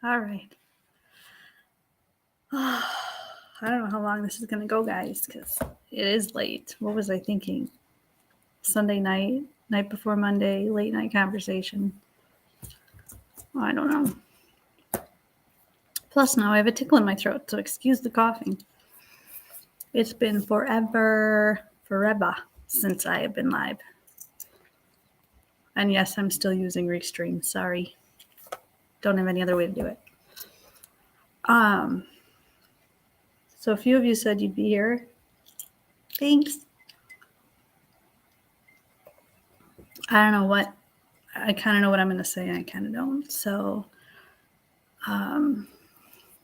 All right. I don't know how long this is going to go, guys, because it is late. What was I thinking? Sunday night, night before Monday, late night conversation. I don't know. Plus, now I have a tickle in my throat, so excuse the coughing. It's been forever since I have been live. And yes, I'm still using Restream. Sorry. Don't have any other way to do it. So a few of you said you'd be here. Thanks. I don't know what, I kind of know what I'm going to say and I kind of don't. So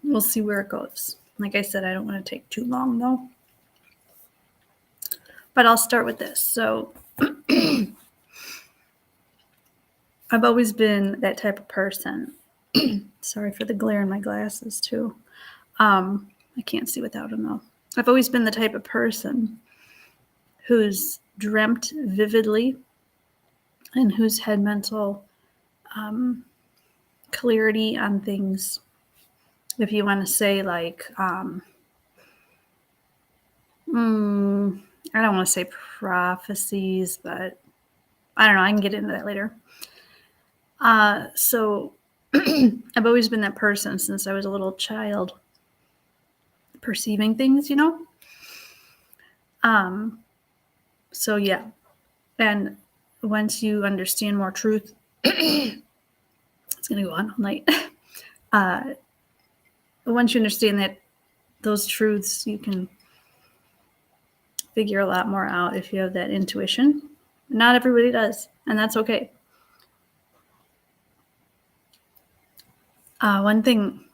we'll see where it goes. Like I said, I don't want to take too long though. But I'll start with this. So I've always been that type of person. Sorry for the glare in my glasses too. I can't see without them though. I've always been the type of person who's dreamt vividly and who's had mental clarity on things. If you want to say like, I don't want to say prophecies, but I don't know. I can get into that later. So I've always been that person since I was a little child, perceiving things, you know? So yeah. And once you understand more truth, it's going to go on all night. Once you understand that those truths, you can figure a lot more out if you have that intuition. Not everybody does, and that's okay. One thing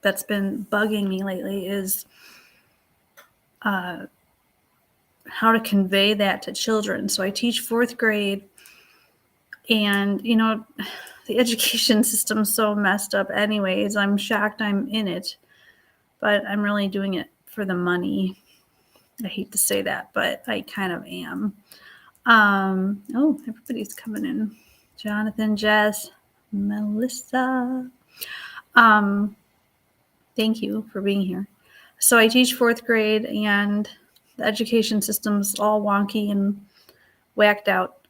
that's been bugging me lately is how to convey that to children. So I teach fourth grade, and you know, the education system's so messed up anyways. I'm shocked I'm in it, but I'm really doing it for the money. I hate to say that, but I kind of am. Oh, everybody's coming in. Jonathan, Jess, Melissa. Thank you for being here. So I teach fourth grade, and the education system's all wonky and whacked out.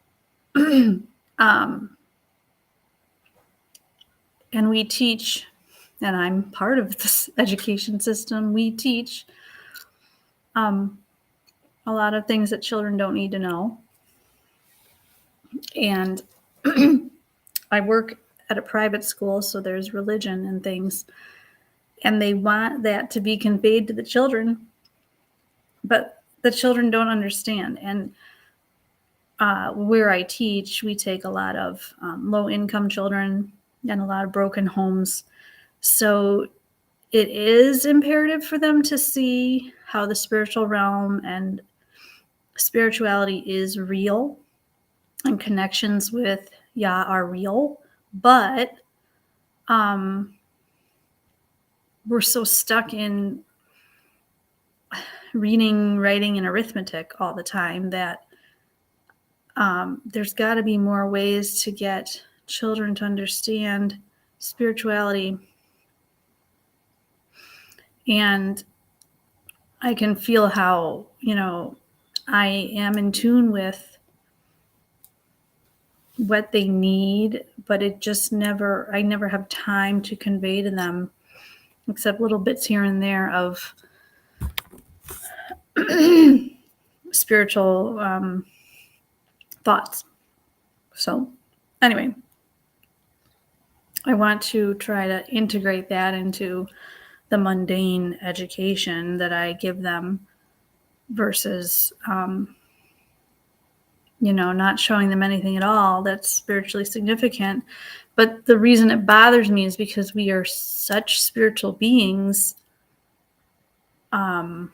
And we teach, and I'm part of this education system, we teach a lot of things that children don't need to know. And I work at a private school, so there's religion and things. And they want that to be conveyed to the children, but the children don't understand. And where I teach, we take a lot of low-income children and a lot of broken homes. So it is imperative for them to see how the spiritual realm and spirituality is real and connections with Yah are real. But we're so stuck in reading, writing, and arithmetic all the time that there's got to be more ways to get children to understand spirituality. And I can feel how, you know, I am in tune with what they need, but it just I never have time to convey to them, except little bits here and there of spiritual thoughts. So anyway, I want to try to integrate that into the mundane education that I give them versus, you know, not showing them anything at all that's spiritually significant. But the reason it bothers me is because we are such spiritual beings. You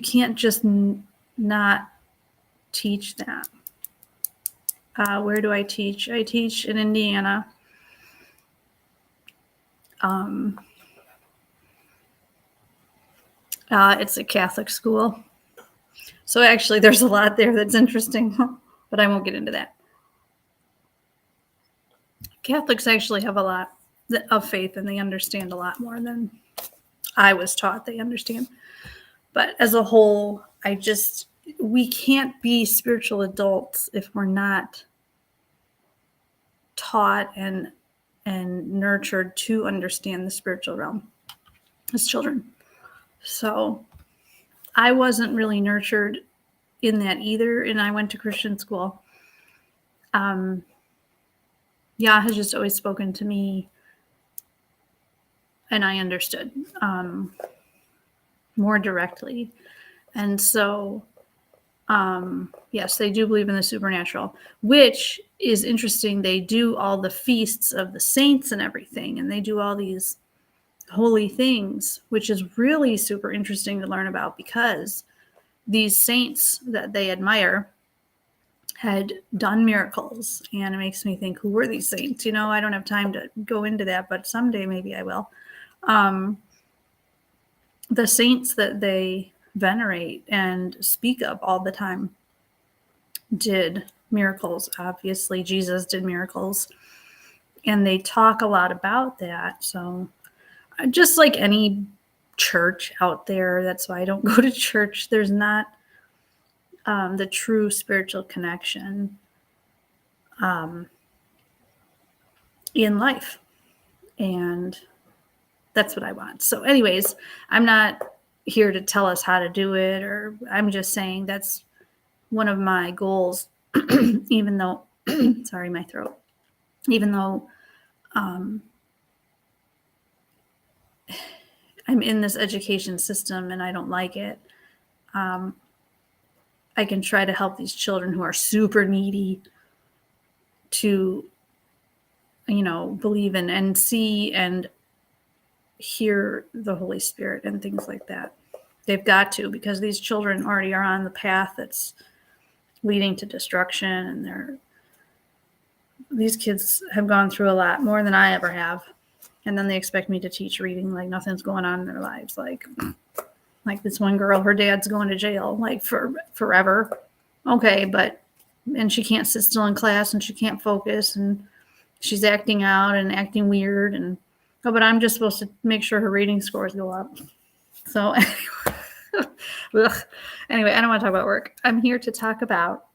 can't just not teach that. Where do I teach? I teach in Indiana. It's a Catholic school. So actually, there's a lot there that's interesting, but I won't get into that. Catholics actually have a lot of faith, and they understand a lot more than I was taught they understand. But as a whole, we can't be spiritual adults if we're not taught and nurtured to understand the spiritual realm as children. So I wasn't really nurtured in that either, and I went to Christian school. Yah has just always spoken to me, and I understood more directly. And so, yes, they do believe in the supernatural, which is interesting. They do all the feasts of the saints and everything, and they do all these holy things, which is really super interesting to learn about, because these saints that they admire had done miracles. And it makes me think, who were these saints? I don't have time to go into that, but someday maybe I will. The saints that they venerate and speak of all the time did miracles. Obviously, Jesus did miracles, and they talk a lot about that. So just like any church out there, that's why I don't go to church. There's not the true spiritual connection in life, and that's what I want. So anyways, I'm not here to tell us how to do it, or I'm just saying that's one of my goals, even though, sorry, my throat, even though I'm in this education system and I don't like it, I can try to help these children who are super needy to, believe in and see and hear the Holy Spirit and things like that. They've got to, because these children already are on the path that's leading to destruction, and these kids have gone through a lot more than I ever have. And then they expect me to teach reading like nothing's going on in their lives. Like this one girl, her dad's going to jail like for forever. Okay, and she can't sit still in class, and she can't focus, and she's acting out and acting weird, and but I'm just supposed to make sure her reading scores go up. So anyway, I don't want to talk about work. I'm here to talk about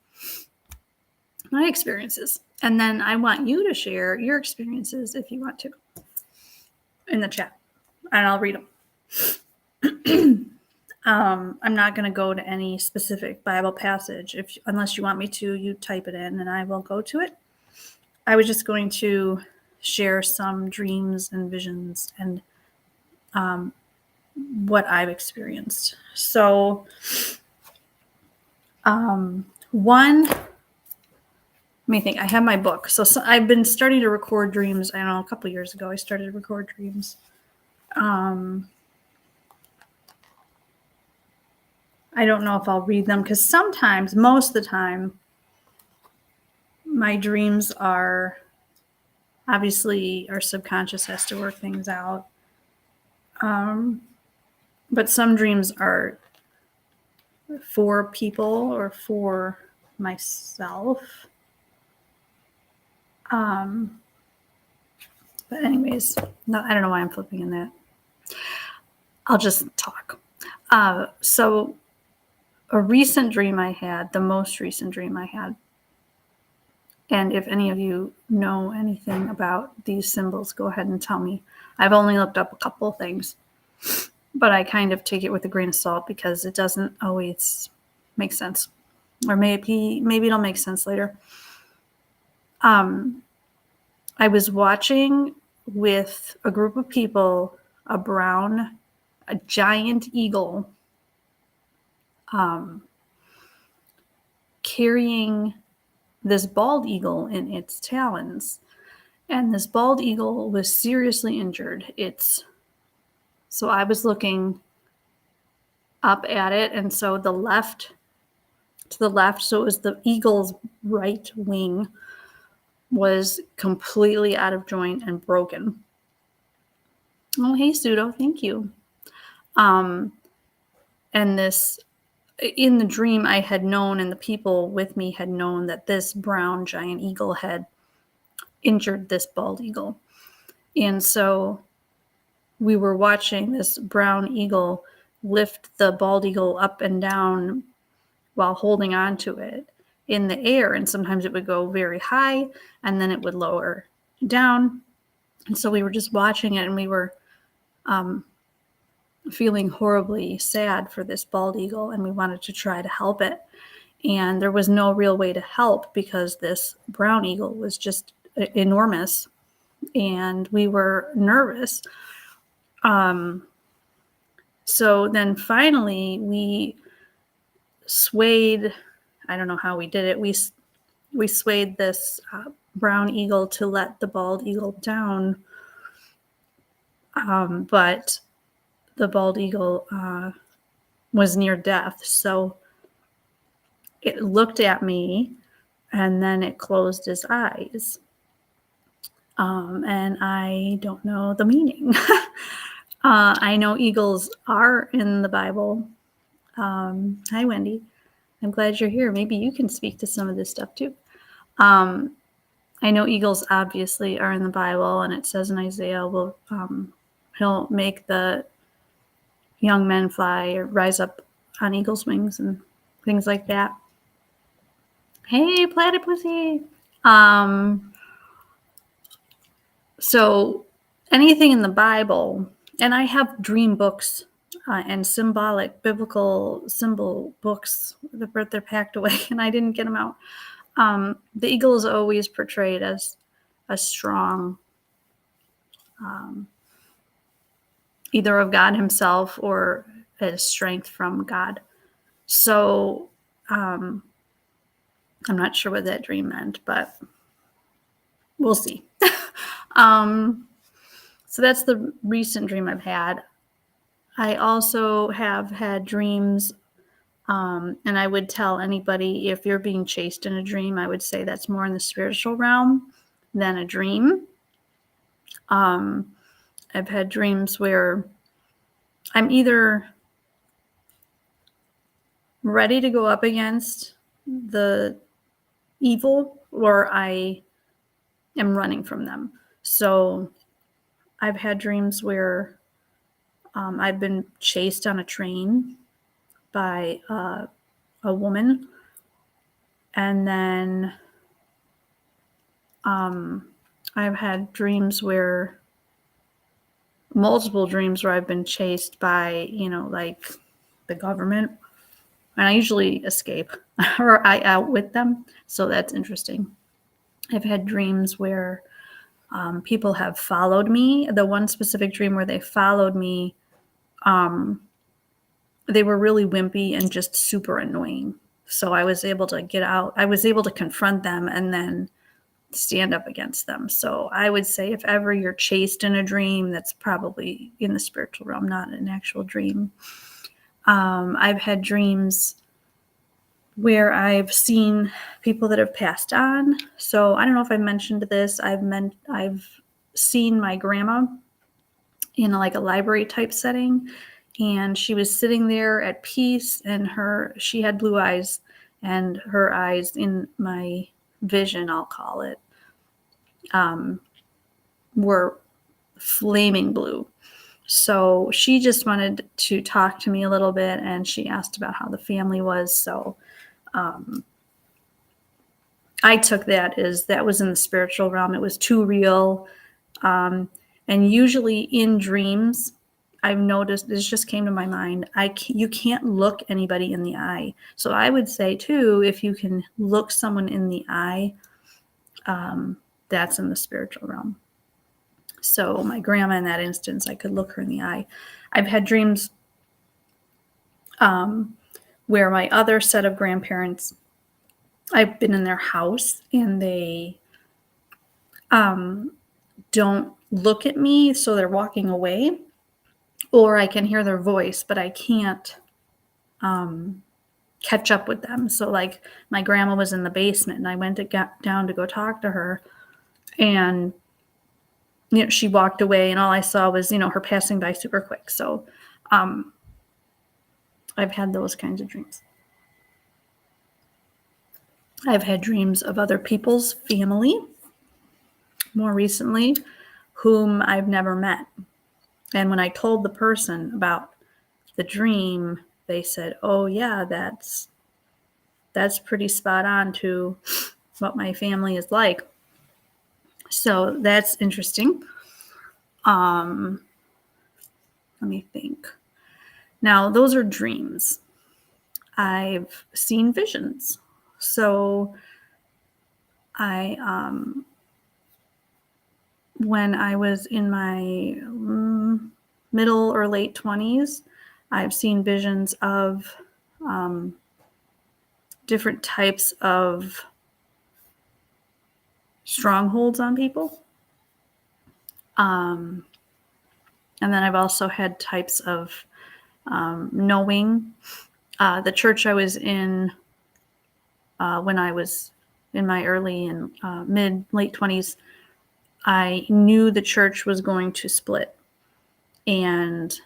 my experiences. And then I want you to share your experiences if you want to in the chat, and I'll read them. I'm not going to go to any specific Bible passage. Unless you want me to, you type it in and I will go to it. I was just going to share some dreams and visions and what I've experienced. So let me think. I have my book. So I've been starting to record dreams. I don't know, a couple years ago I started to record dreams. I don't know if I'll read them, because sometimes, most of the time, my dreams are obviously our subconscious has to work things out. But some dreams are for people or for myself. But anyways, no, I don't know why I'm flipping in that. I'll just talk. So a recent dream I had, the most recent dream I had, and if any of you know anything about these symbols, go ahead and tell me. I've only looked up a couple things, but I kind of take it with a grain of salt because it doesn't always make sense. Or maybe it'll make sense later. I was watching with a group of people a giant eagle carrying this bald eagle in its talons. And this bald eagle was seriously injured. So I was looking up at it, and so to the left, so it was the eagle's right wing was completely out of joint and broken. Oh, hey, Pseudo, thank you. And this, in the dream, I had known, and the people with me had known, that this brown giant eagle had injured this bald eagle. And so we were watching this brown eagle lift the bald eagle up and down while holding on to it in the air. And sometimes it would go very high and then it would lower down. And so we were just watching it, and we were feeling horribly sad for this bald eagle, and we wanted to try to help it. And there was no real way to help because this brown eagle was just enormous, and we were nervous. So then finally we swayed. I don't know how we did it. We swayed this brown eagle to let the bald eagle down. But the bald eagle was near death. So it looked at me and then it closed its eyes. And I don't know the meaning. I know eagles are in the Bible. Hi, Wendy. I'm glad you're here. Maybe you can speak to some of this stuff too. I know eagles obviously are in the Bible, and it says in Isaiah, he'll make the young men fly or rise up on eagle's wings and things like that. Hey, platypussy. So anything in the Bible, and I have dream books and symbolic biblical symbol books, but they're packed away and I didn't get them out. The eagle is always portrayed as a strong, either of God himself or as strength from God. So I'm not sure what that dream meant, but we'll see. So that's the recent dream I've had. I also have had dreams, and I would tell anybody, if you're being chased in a dream, I would say that's more in the spiritual realm than a dream. I've had dreams where I'm either ready to go up against the evil or I am running from them. So I've had dreams where I've been chased on a train by a woman, and then I've had dreams where multiple dreams where I've been chased by, like the government, and I usually escape or I outwit them. So that's interesting. I've had dreams where people have followed me. The one specific dream where they followed me, they were really wimpy and just super annoying. So I was able to get out. I was able to confront them and then stand up against them. So I would say if ever you're chased in a dream, that's probably in the spiritual realm, not an actual dream. I've had dreams where I've seen people that have passed on. So I don't know if I mentioned this. I've seen my grandma in a library type setting, and she was sitting there at peace, and she had blue eyes, and her eyes in my vision, I'll call it, were flaming blue. So she just wanted to talk to me a little bit, and she asked about how the family was. So I took that as that was in the spiritual realm. It was too real. And usually in dreams, I've noticed, this just came to my mind, you can't look anybody in the eye. So I would say too, if you can look someone in the eye, that's in the spiritual realm. So my grandma, in that instance, I could look her in the eye. I've had dreams where my other set of grandparents, I've been in their house and they don't look at me, so they're walking away, or I can hear their voice, but I can't catch up with them. So my grandma was in the basement and I went down to go talk to her, and she walked away, and all I saw was her passing by super quick. So I've had those kinds of dreams. I've had dreams of other people's family. more recently whom I've never met. And when I told the person about the dream, they said, "Oh yeah, that's pretty spot on to what my family is like." So that's interesting. Let me think. Now, those are dreams. I've seen visions. So I when I was in my middle or late 20s, I've seen visions of different types of strongholds on people. And then I've also had types of knowing. The church I was in when I was in my early and late 20s, I knew the church was going to split. And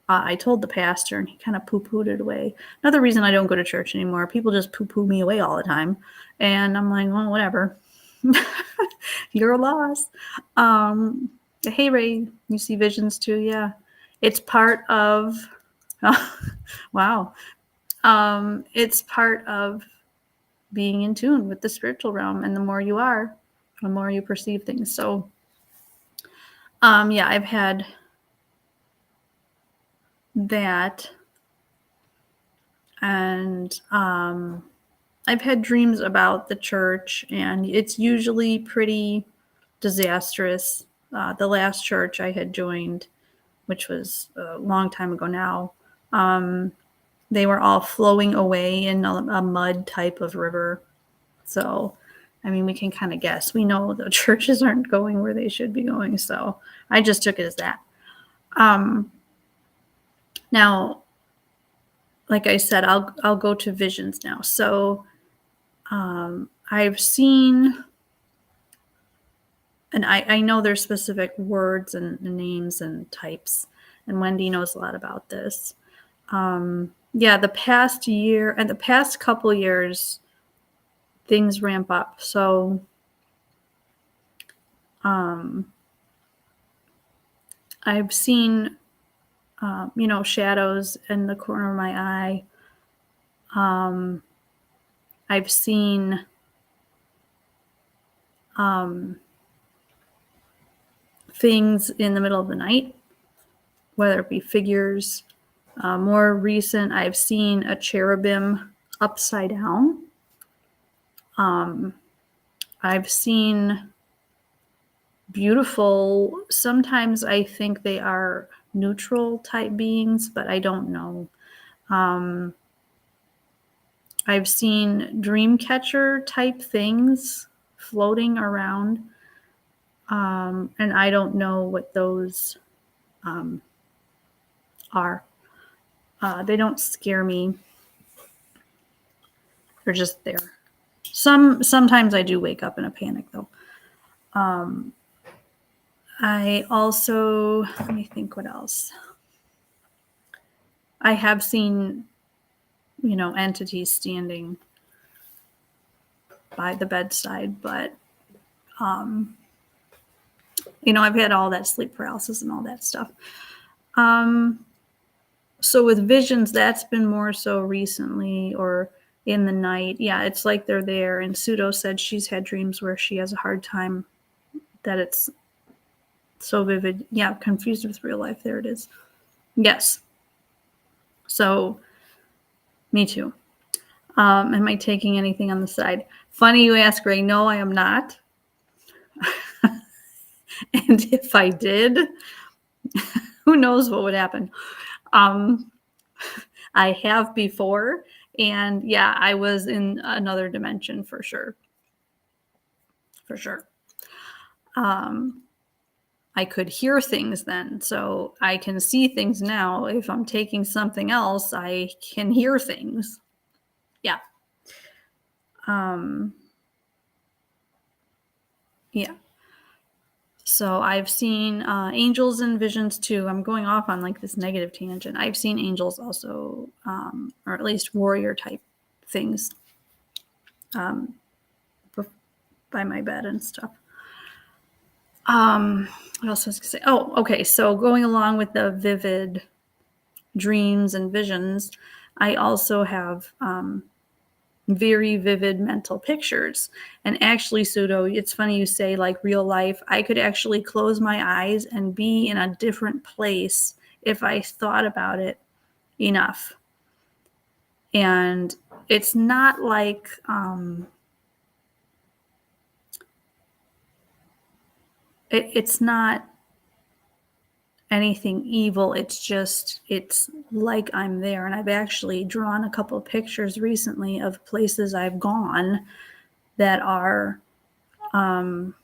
I told the pastor, and he kind of poo-pooed it away. Another reason I don't go to church anymore, people just poo-poo me away all the time. And I'm like, well, whatever. You're a loss. Hey, Ray, you see visions too? Yeah. It's part of, wow. It's part of being in tune with the spiritual realm. And the more you are, the more you perceive things. So, yeah, I've had that. And I've had dreams about the church, and it's usually pretty disastrous. The last church I had joined, which was a long time ago now, they were all flowing away in a mud type of river. So, I mean, we can kind of guess. We know the churches aren't going where they should be going. So I just took it as that. Now, like I said, I'll go to visions now. So I've seen, and I know there's specific words and names and types, and Wendy knows a lot about this. Yeah, the past year and the past couple years, things ramp up. So I've seen, shadows in the corner of my eye. I've seen things in the middle of the night, whether it be figures. More recent, I've seen a cherubim upside down. I've seen beautiful, sometimes I think they are neutral type beings, but I don't know. I've seen dream catcher type things floating around. And I don't know what those are. They don't scare me. They're just there. Sometimes I do wake up in a panic though. I also, let me think what else. I have seen, entities standing by the bedside, but, I've had all that sleep paralysis and all that stuff. So with visions, that's been more so recently or in the night. Yeah, it's like they're there. And Pseudo said she's had dreams where she has a hard time that it's so vivid. Yeah, confused with real life. There it is. Yes. So, me too. Am I taking anything on the side? Funny you ask, Ray. No, I am not. And if I did, who knows what would happen. I have before, and yeah, I was in another dimension for sure. For sure. I could hear things then, so I can see things now. If I'm taking something else, I can hear things. Yeah. Yeah. So I've seen angels and visions too. I'm going off on like this negative tangent. I've seen angels also, or at least warrior type things by my bed and stuff. What else was I going to say? Oh, okay. So going along with the vivid dreams and visions, I also have very vivid mental pictures. And actually, Pseudo, it's funny you say like real life. I could actually close my eyes and be in a different place if I thought about it enough. And it's not like it's not anything evil. It's like I'm there. And I've actually drawn a couple of pictures recently of places I've gone that are I'm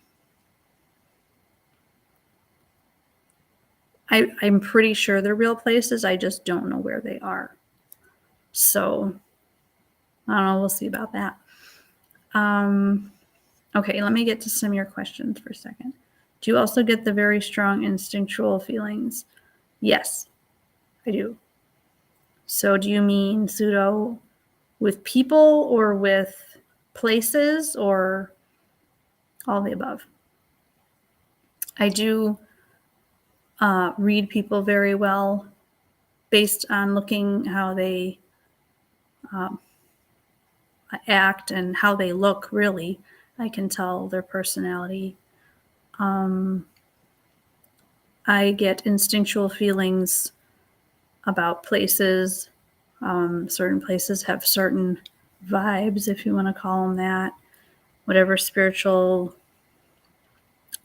pretty sure they're real places. I just don't know where they are. So I don't know. We'll see about that. Okay, let me get to some of your questions for a second. Do you also get the very strong instinctual feelings? Yes, I do. So do you mean Pseudo with people or with places or all the above? I do read people very well based on looking how they act and how they look, really. I can tell their personality. I get instinctual feelings about places. Certain places have certain vibes, if you want to call them that. Whatever spiritual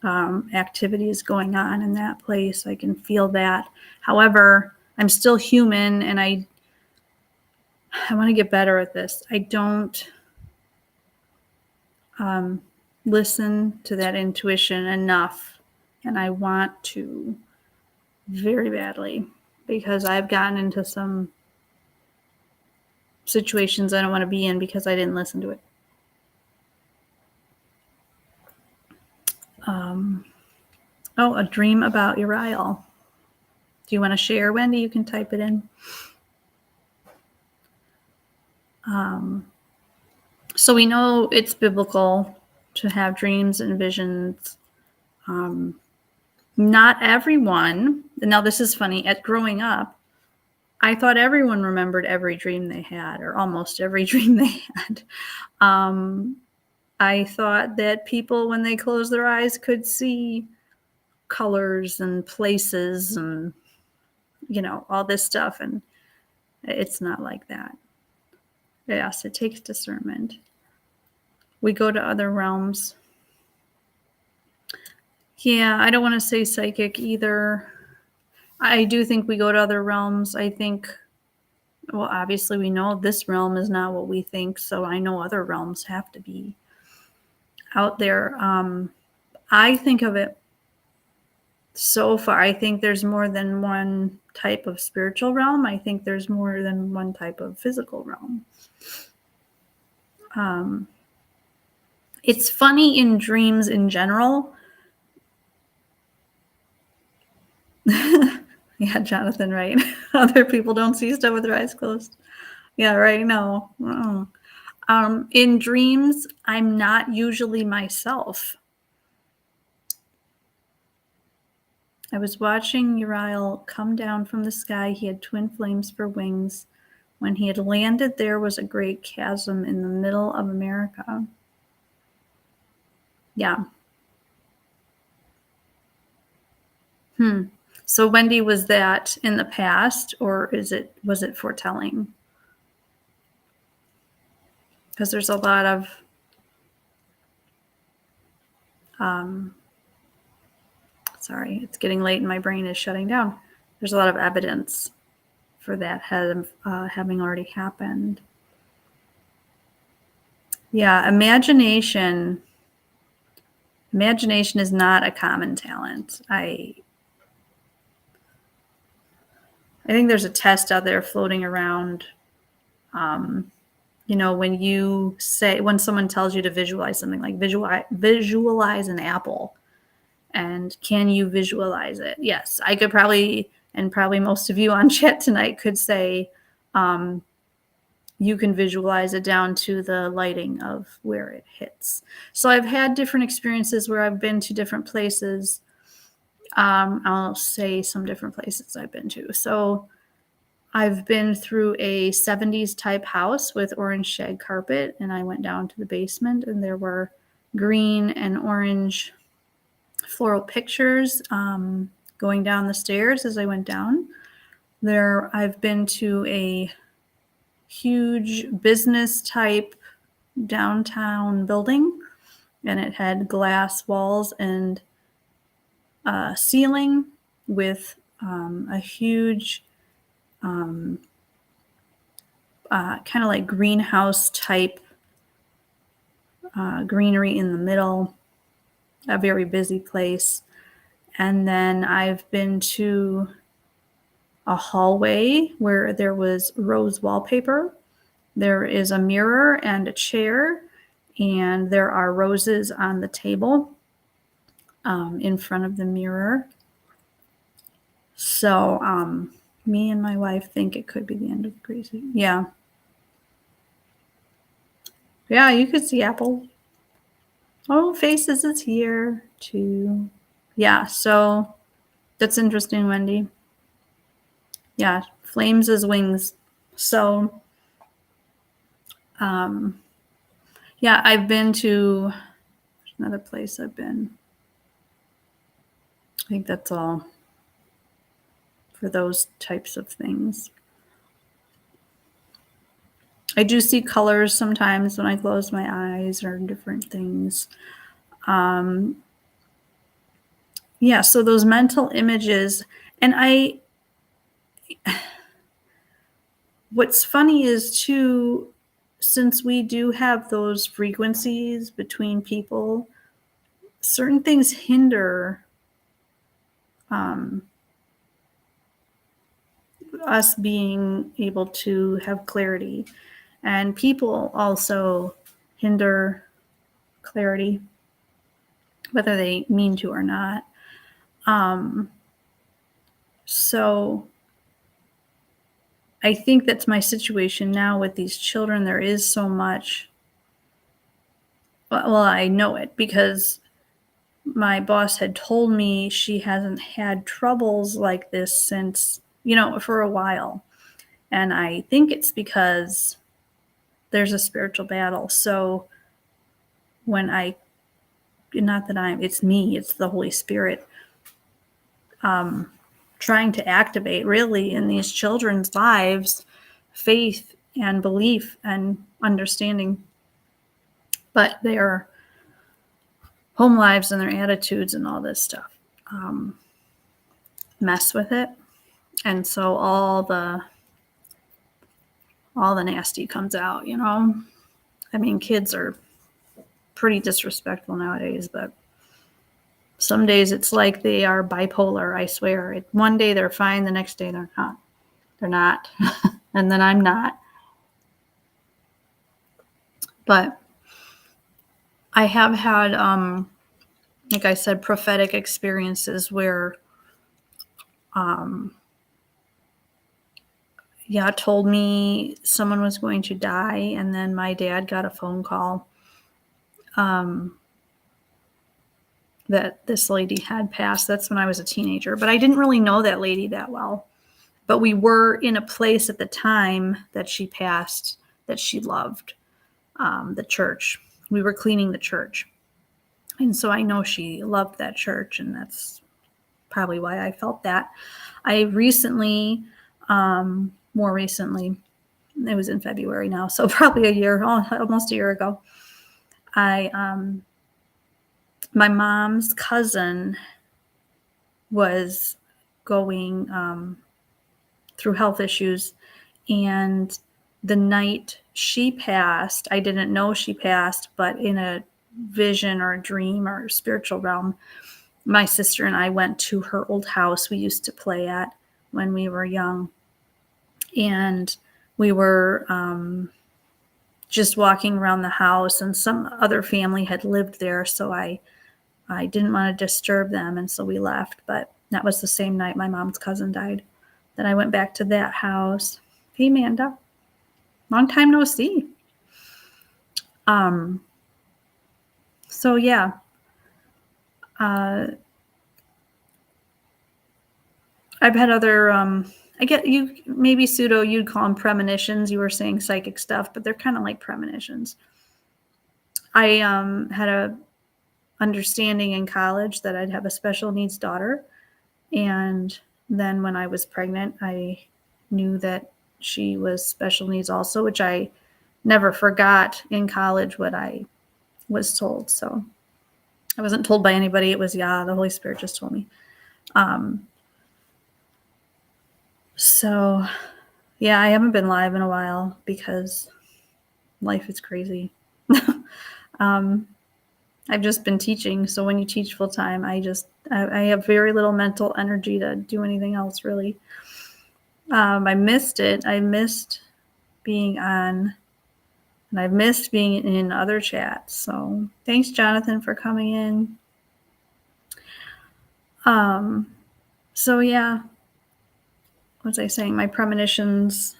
activity is going on in that place, I can feel that. However, I'm still human, and I want to get better at this. I don't listen to that intuition enough, and I want to very badly, because I've gotten into some situations I don't want to be in because I didn't listen to it. A dream about Uriel. Do you want to share, Wendy? You can type it in. So we know it's biblical to have dreams and visions. Not everyone, now this is funny, at growing up, I thought everyone remembered every dream they had, or almost every dream they had. I thought that people, when they closed their eyes, could see colors and places and, all this stuff. And it's not like that. Yes, it takes discernment. We go to other realms. Yeah, I don't want to say psychic either. I do think we go to other realms. I think, well, obviously we know this realm is not what we think, so I know other realms have to be out there. I think of it so far. I think there's more than one type of spiritual realm. I think there's more than one type of physical realm. It's funny in dreams in general. Yeah, Jonathan, right. Other people don't see stuff with their eyes closed. Yeah, right. No. In dreams, I'm not usually myself. I was watching Uriel come down from the sky. He had twin flames for wings. When he had landed, there was a great chasm in the middle of America. Yeah. So Wendy, was that in the past, or was it foretelling? Because there's a lot of sorry, it's getting late and my brain is shutting down. There's a lot of evidence for that having already happened. Yeah, imagination is not a common talent. I think there's a test out there floating around. When someone tells you to visualize something, like visualize an apple, and can you visualize it? Yes, I could probably most of you on chat tonight could say, you can visualize it down to the lighting of where it hits. So I've had different experiences where I've been to different places. I'll say some different places I've been to. So I've been through a 70s type house with orange shag carpet, and I went down to the basement, and there were green and orange floral pictures going down the stairs as I went down. I've been to a huge business type downtown building, and it had glass walls and ceiling with a huge kind of like greenhouse type greenery in the middle, a very busy place. And then I've been to a hallway where there was rose wallpaper. There is a mirror and a chair, and there are roses on the table in front of the mirror. So me and my wife think it could be the end of the crazy. Yeah. Yeah, you could see Apple. Oh, Faces is here too. Yeah, so that's interesting, Wendy. Yeah, flames as wings. So, yeah, I've been to another place I've been. I think that's all for those types of things. I do see colors sometimes when I close my eyes or different things. Yeah, so those mental images, and what's funny is too, since we do have those frequencies between people, certain things hinder us being able to have clarity, and people also hinder clarity, whether they mean to or not. So I think that's my situation now with these children. There is so much. Well, I know it because my boss had told me she hasn't had troubles like this since, for a while. And I think it's because there's a spiritual battle. So when it's me, it's the Holy Spirit trying to activate really in these children's lives faith and belief and understanding, but their home lives and their attitudes and all this stuff mess with it. And so all the nasty comes out, I mean, kids are pretty disrespectful nowadays, but some days it's like they are bipolar, I swear. One day they're fine, the next day they're not. They're not. And then I'm not. But I have had, like I said, prophetic experiences where, told me someone was going to die, and then my dad got a phone call that this lady had passed. That's when I was a teenager, but I didn't really know that lady that well. But we were in a place at the time that she passed that she loved, the church. We were cleaning the church. And so I know she loved that church, and that's probably why I felt that. I recently, more recently, it was in February now, so probably almost a year ago, my mom's cousin was going through health issues, and the night she passed, I didn't know she passed, but in a vision or a dream or spiritual realm, my sister and I went to her old house we used to play at when we were young, and we were just walking around the house, and some other family had lived there, so I didn't want to disturb them, and so we left. But that was the same night my mom's cousin died. Then I went back to that house. Hey, Amanda. Long time no see. So yeah. I've had other, I get you, maybe pseudo, you'd call them premonitions. You were saying psychic stuff, but they're kind of like premonitions. I had a understanding in college that I'd have a special needs daughter. And then when I was pregnant, I knew that she was special needs also, which I never forgot in college what I was told. So I wasn't told by anybody. It was, the Holy Spirit just told me. So yeah, I haven't been live in a while because life is crazy. I've just been teaching. So when you teach full time, I have very little mental energy to do anything else really. I missed it. I missed being on, and I've missed being in other chats. So thanks, Jonathan, for coming in. So yeah, what was I saying? My premonitions,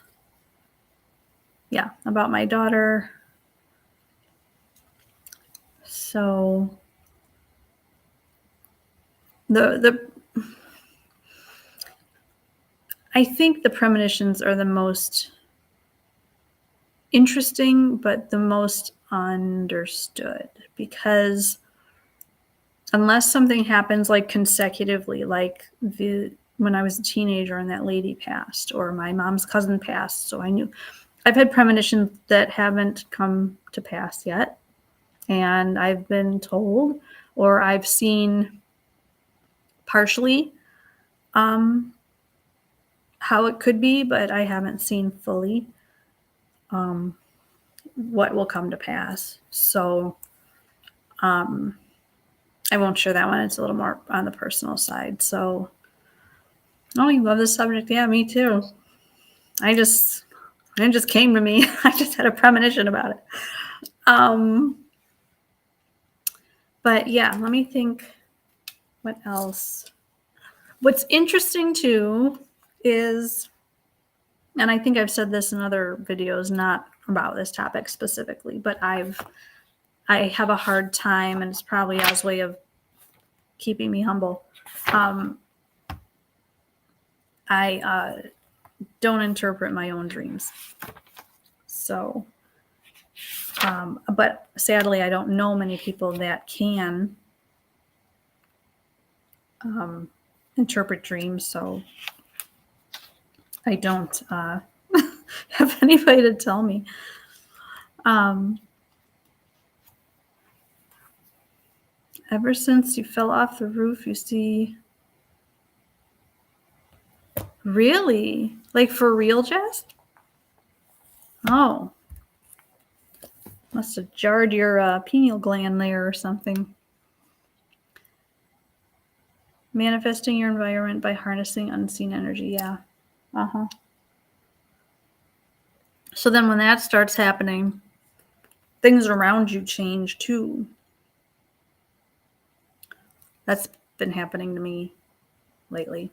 about my daughter. So I think the premonitions are the most interesting, but the most understood, because unless something happens like consecutively, like when I was a teenager and that lady passed, or my mom's cousin passed, so I knew. I've had premonitions that haven't come to pass yet, and I've been told, or I've seen partially how it could be, but I haven't seen fully what will come to pass. So I won't share that one. It's a little more on the personal side. So, oh, you love this subject? Yeah, me too. It just came to me. I just had a premonition about it. But yeah, let me think. What else? What's interesting too is, and I think I've said this in other videos, not about this topic specifically, but I have a hard time, and it's probably God's way of keeping me humble. I don't interpret my own dreams. So, but sadly, I don't know many people that can interpret dreams. So I don't have anybody to tell me. Ever since you fell off the roof, you see. Really? Like for real, Jess? Oh. Must have jarred your pineal gland there or something. Manifesting your environment by harnessing unseen energy. Yeah. So then when that starts happening, things around you change too. That's been happening to me lately.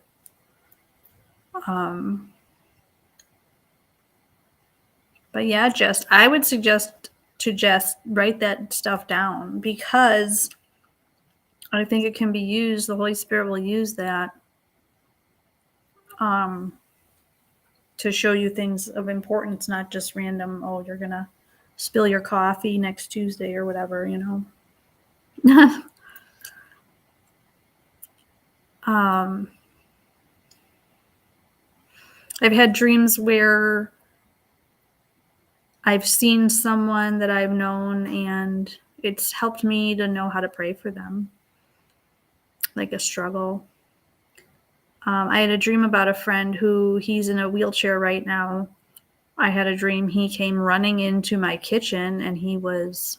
But yeah, Jess, I would suggest to Jess write that stuff down, because I think it can be used. The Holy Spirit will use that to show you things of importance, not just random, oh, you're going to spill your coffee next Tuesday or whatever, you know. I've had dreams where I've seen someone that I've known, and it's helped me to know how to pray for them, like a struggle. I had a dream about a friend who, he's in a wheelchair right now. I had a dream he came running into my kitchen, and he was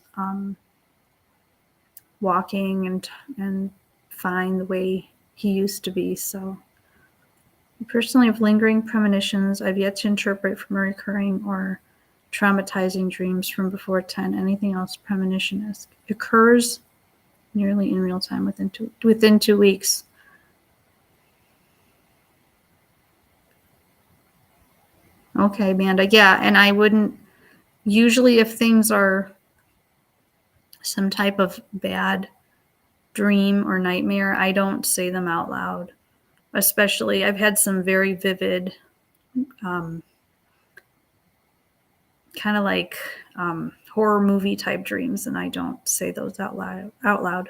walking and fine the way he used to be. So personally, have lingering premonitions I've yet to interpret from recurring or traumatizing dreams from before 10. Anything else premonition-esque occurs nearly in real time within 2 weeks. Okay, Amanda. Yeah, and I wouldn't Usually if things are some type of bad dream or nightmare, I don't say them out loud. Especially, I've had some very vivid, kind of like horror movie type dreams, and I don't say those out loud.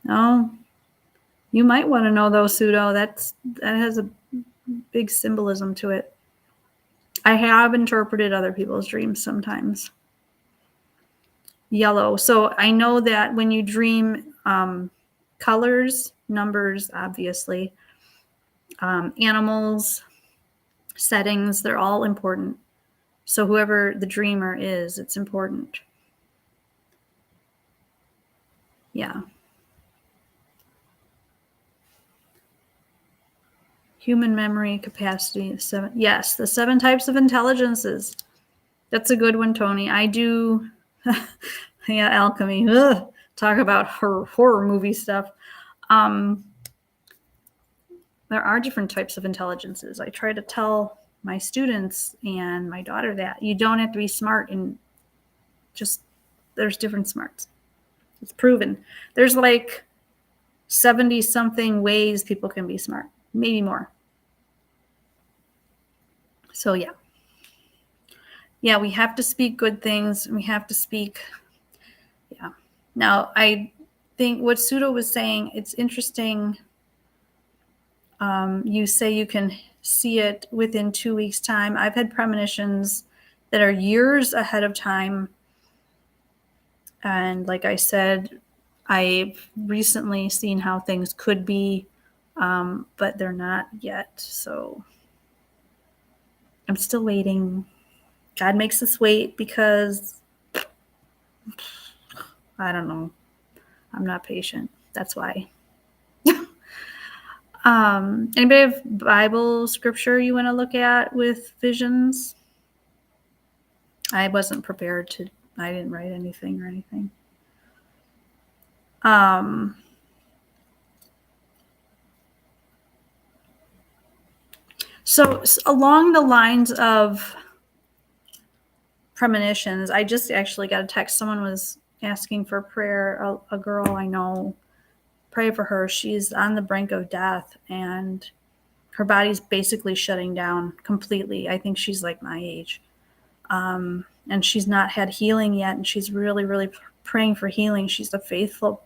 Oh, you might want to know though, Pseudo. That has a big symbolism to it. I have interpreted other people's dreams sometimes. Yellow. So I know that when you dream colors, numbers, obviously, animals, settings, they're all important. So whoever the dreamer is, it's important. Yeah. Human memory capacity, 7. Yes, the 7 types of intelligences. That's a good one, Tony. I do. Yeah, alchemy. Ugh. Talk about horror movie stuff. There are different types of intelligences. I try to tell my students and my daughter that you don't have to be smart, and just there's different smarts. It's proven. There's like 70 something ways people can be smart, maybe more. So yeah. Yeah, we have to speak good things. We have to speak. Yeah. Now, I think what Pseudo was saying, it's interesting. You say you can see it within 2 weeks' time. I've had premonitions that are years ahead of time. And like I said, I've recently seen how things could be, but they're not yet. So I'm still waiting. God makes us wait because I don't know. I'm not patient. That's why. Anybody have Bible scripture you want to look at with visions? I wasn't prepared to. I didn't write anything or anything. So along the lines of premonitions, I just actually got a text. Someone was asking for prayer. A girl I know, pray for her. She's on the brink of death, and her body's basically shutting down completely. I think she's like my age. And she's not had healing yet, and she's really, really praying for healing. She's a faithful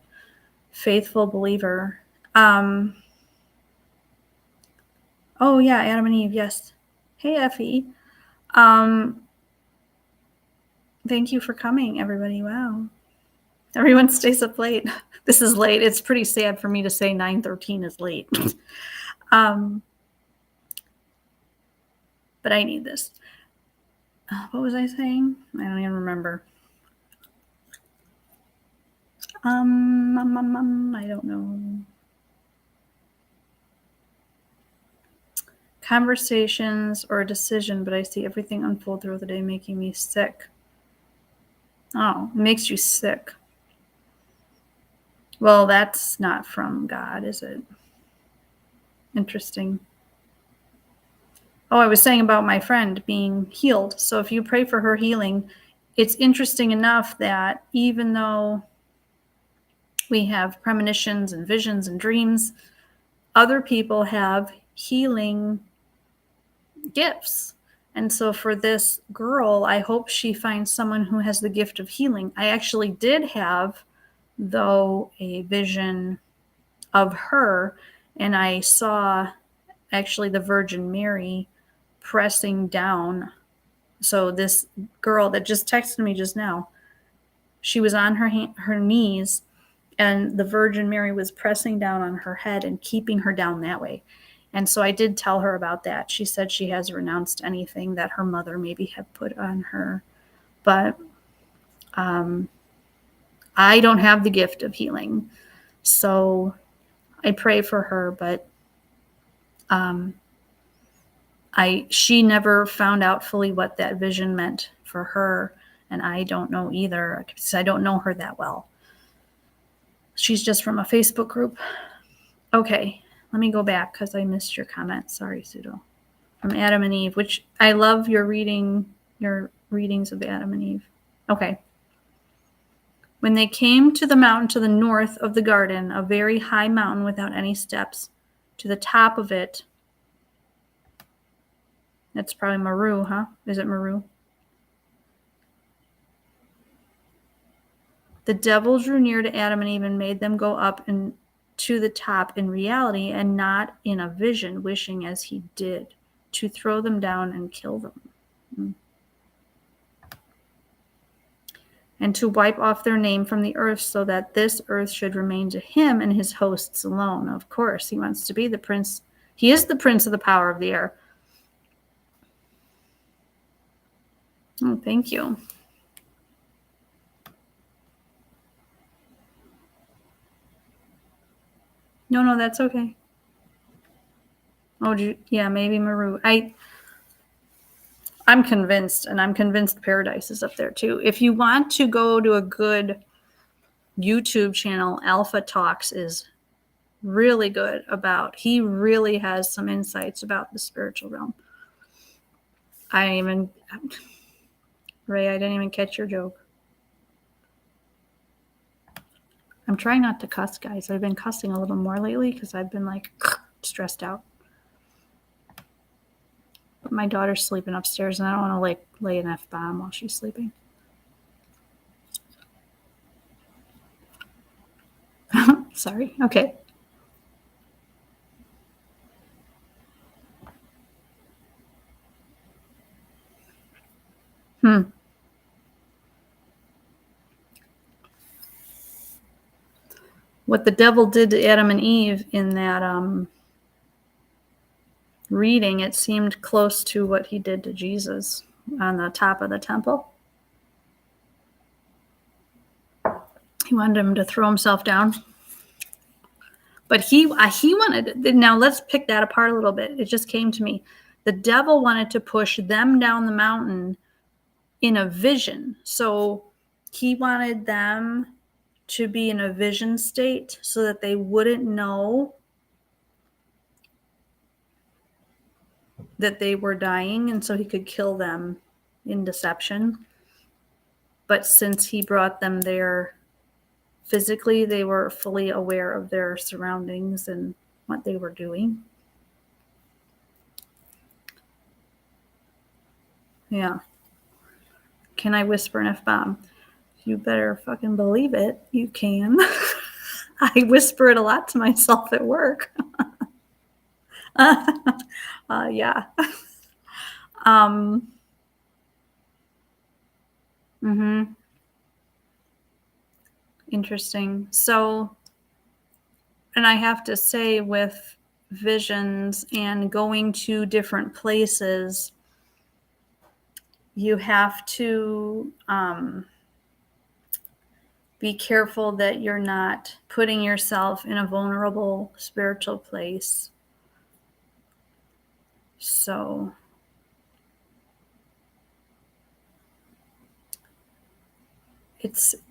believer. Oh yeah, Adam and Eve, yes. Hey, Effie. Thank you for coming, everybody. Wow. Everyone stays up late. This is late. It's pretty sad for me to say 9:13 is late. But I need this. What was I saying? I don't even remember. I don't know. Conversations or a decision, but I see everything unfold throughout the day, making me sick. Oh, it makes you sick. Well, that's not from God, is it? Interesting. Oh, I was saying about my friend being healed. So if you pray for her healing, it's interesting enough that even though we have premonitions and visions and dreams, other people have healing gifts. And so for this girl, I hope she finds someone who has the gift of healing. I actually did have, though, a vision of her, and I saw actually the Virgin Mary pressing down. So this girl that just texted me just now, she was on her knees, and the Virgin Mary was pressing down on her head and keeping her down that way. And so I did tell her about that. She said she has renounced anything that her mother maybe had put on her. But I don't have the gift of healing. So I pray for her, but she never found out fully what that vision meant for her. And I don't know either, because I don't know her that well. She's just from a Facebook group. Okay, let me go back because I missed your comment. Sorry, Pseudo. from Adam and Eve, which I love your readings of Adam and Eve. Okay. When they came to the mountain to the north of the garden, a very high mountain without any steps, to the top of it, that's probably Meru, huh? Is it Meru? The devil drew near to Adam and Eve and made them go up and to the top in reality and not in a vision, wishing as he did to throw them down and kill them. And to wipe off their name from the earth so that this earth should remain to him and his hosts alone. Of course, he wants to be the prince. He is the prince of the power of the air. Oh, thank you. No, that's okay. Oh, yeah, maybe Meru. I'm convinced, and I'm convinced Paradise is up there too. If you want to go to a good YouTube channel, Alpha Talks is really good about, he really has some insights about the spiritual realm. Ray, I didn't even catch your joke. I'm trying not to cuss, guys. I've been cussing a little more lately because I've been like stressed out. But my daughter's sleeping upstairs and I don't want to like lay an F-bomb while she's sleeping. Sorry. Okay. What the devil did to Adam and Eve in that reading, it seemed close to what he did to Jesus on the top of the temple. He wanted him to throw himself down. But he wanted, now let's pick that apart a little bit. It just came to me. The devil wanted to push them down the mountain in a vision. So he wanted them to be in a vision state so that they wouldn't know that they were dying, and so he could kill them in deception. But since he brought them there physically, they were fully aware of their surroundings and what they were doing. Yeah. Can I whisper an F-bomb? You better fucking believe it. You can. I whisper it a lot to myself at work. Yeah. Interesting. So, and I have to say, with visions and going to different places, you have to be careful that you're not putting yourself in a vulnerable spiritual place. So,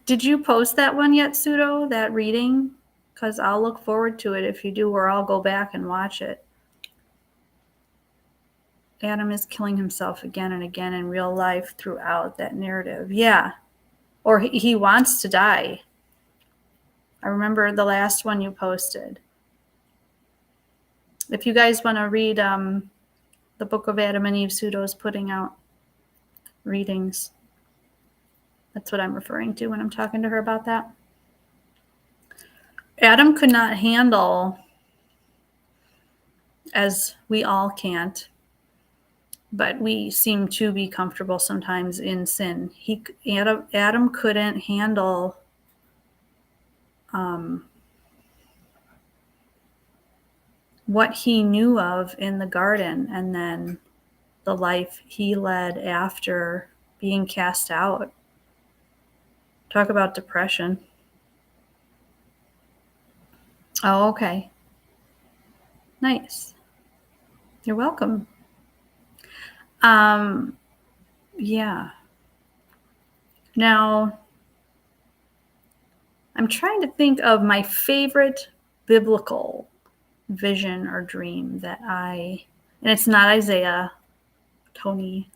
did you post that one yet, Pseudo, that reading? Because I'll look forward to it if you do, or I'll go back and watch it. Adam is killing himself again and again in real life throughout that narrative. Yeah. Or he wants to die. I remember the last one you posted. If you guys want to read the Book of Adam and Eve, Pseudo's putting out readings. That's what I'm referring to when I'm talking to her about that. Adam could not handle, as we all can't, but we seem to be comfortable sometimes in sin. Adam couldn't handle what he knew of in the garden, and then the life he led after being cast out. Talk about depression. Oh, okay. Nice. You're welcome. Yeah. Now, I'm trying to think of my favorite biblical vision or dream that I And it's not Isaiah, Tony.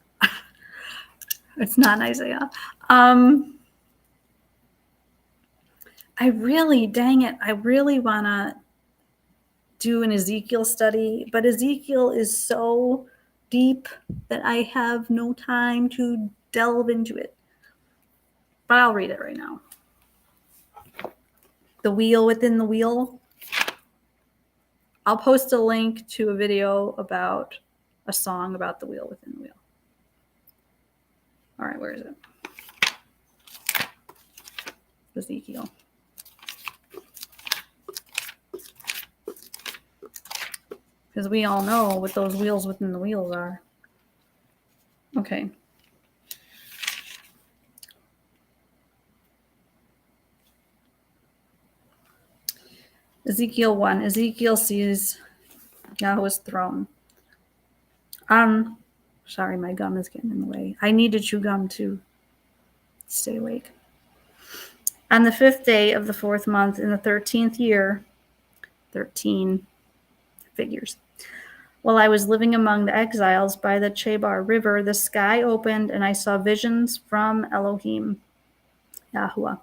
It's not Isaiah. I really want to do an Ezekiel study, but Ezekiel is so deep that I have no time to delve into it. But I'll read it right now. The wheel within the wheel. I'll post a link to a video about a song about the wheel within the wheel. All right, where is it? Ezekiel. Because we all know what those wheels within the wheels are. Okay. Ezekiel 1. Ezekiel sees Yahweh's throne. Sorry, my gum is getting in the way. I need to chew gum to stay awake. On the 5th day of the 4th month in the 13th year, 13 figures, while I was living among the exiles by the Chebar River, the sky opened and I saw visions from Elohim, Yahuwah.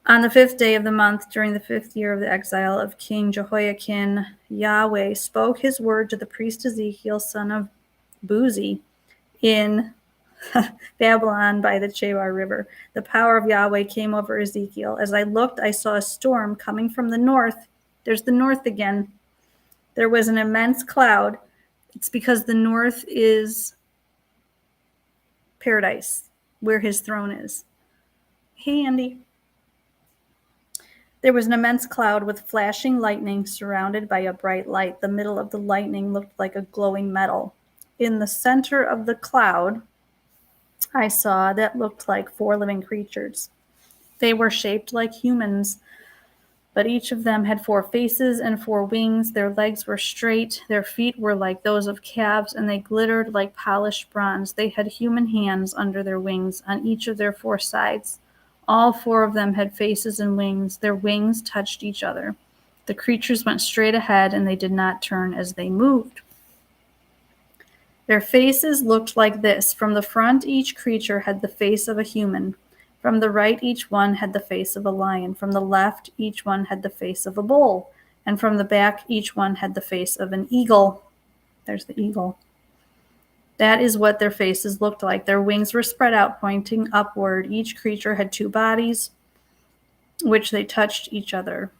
On the 5th day of the month, during the 5th year of the exile of King Jehoiakim, Yahweh spoke his word to the priest Ezekiel, son of Buzi, in Babylon by the Chebar River. The power of Yahweh came over Ezekiel. As I looked, I saw a storm coming from the north. There's the north again. There was an immense cloud. It's because the north is paradise, where his throne is. Hey, Andy. There was an immense cloud with flashing lightning surrounded by a bright light. The middle of the lightning looked like a glowing metal. In the center of the cloud, I saw that looked like 4 living creatures. They were shaped like humans, but each of them had 4 faces and 4 wings. Their legs were straight, their feet were like those of calves, and they glittered like polished bronze. They had human hands under their wings on each of their 4 sides. All 4 of them had faces and wings. Their wings touched each other. The creatures went straight ahead, and they did not turn as they moved. Their faces looked like this. From the front, each creature had the face of a human. From the right, each one had the face of a lion. From the left, each one had the face of a bull. And from the back, each one had the face of an eagle. There's the eagle. That is what their faces looked like. Their wings were spread out, pointing upward. Each creature had 2 bodies, which they touched each other.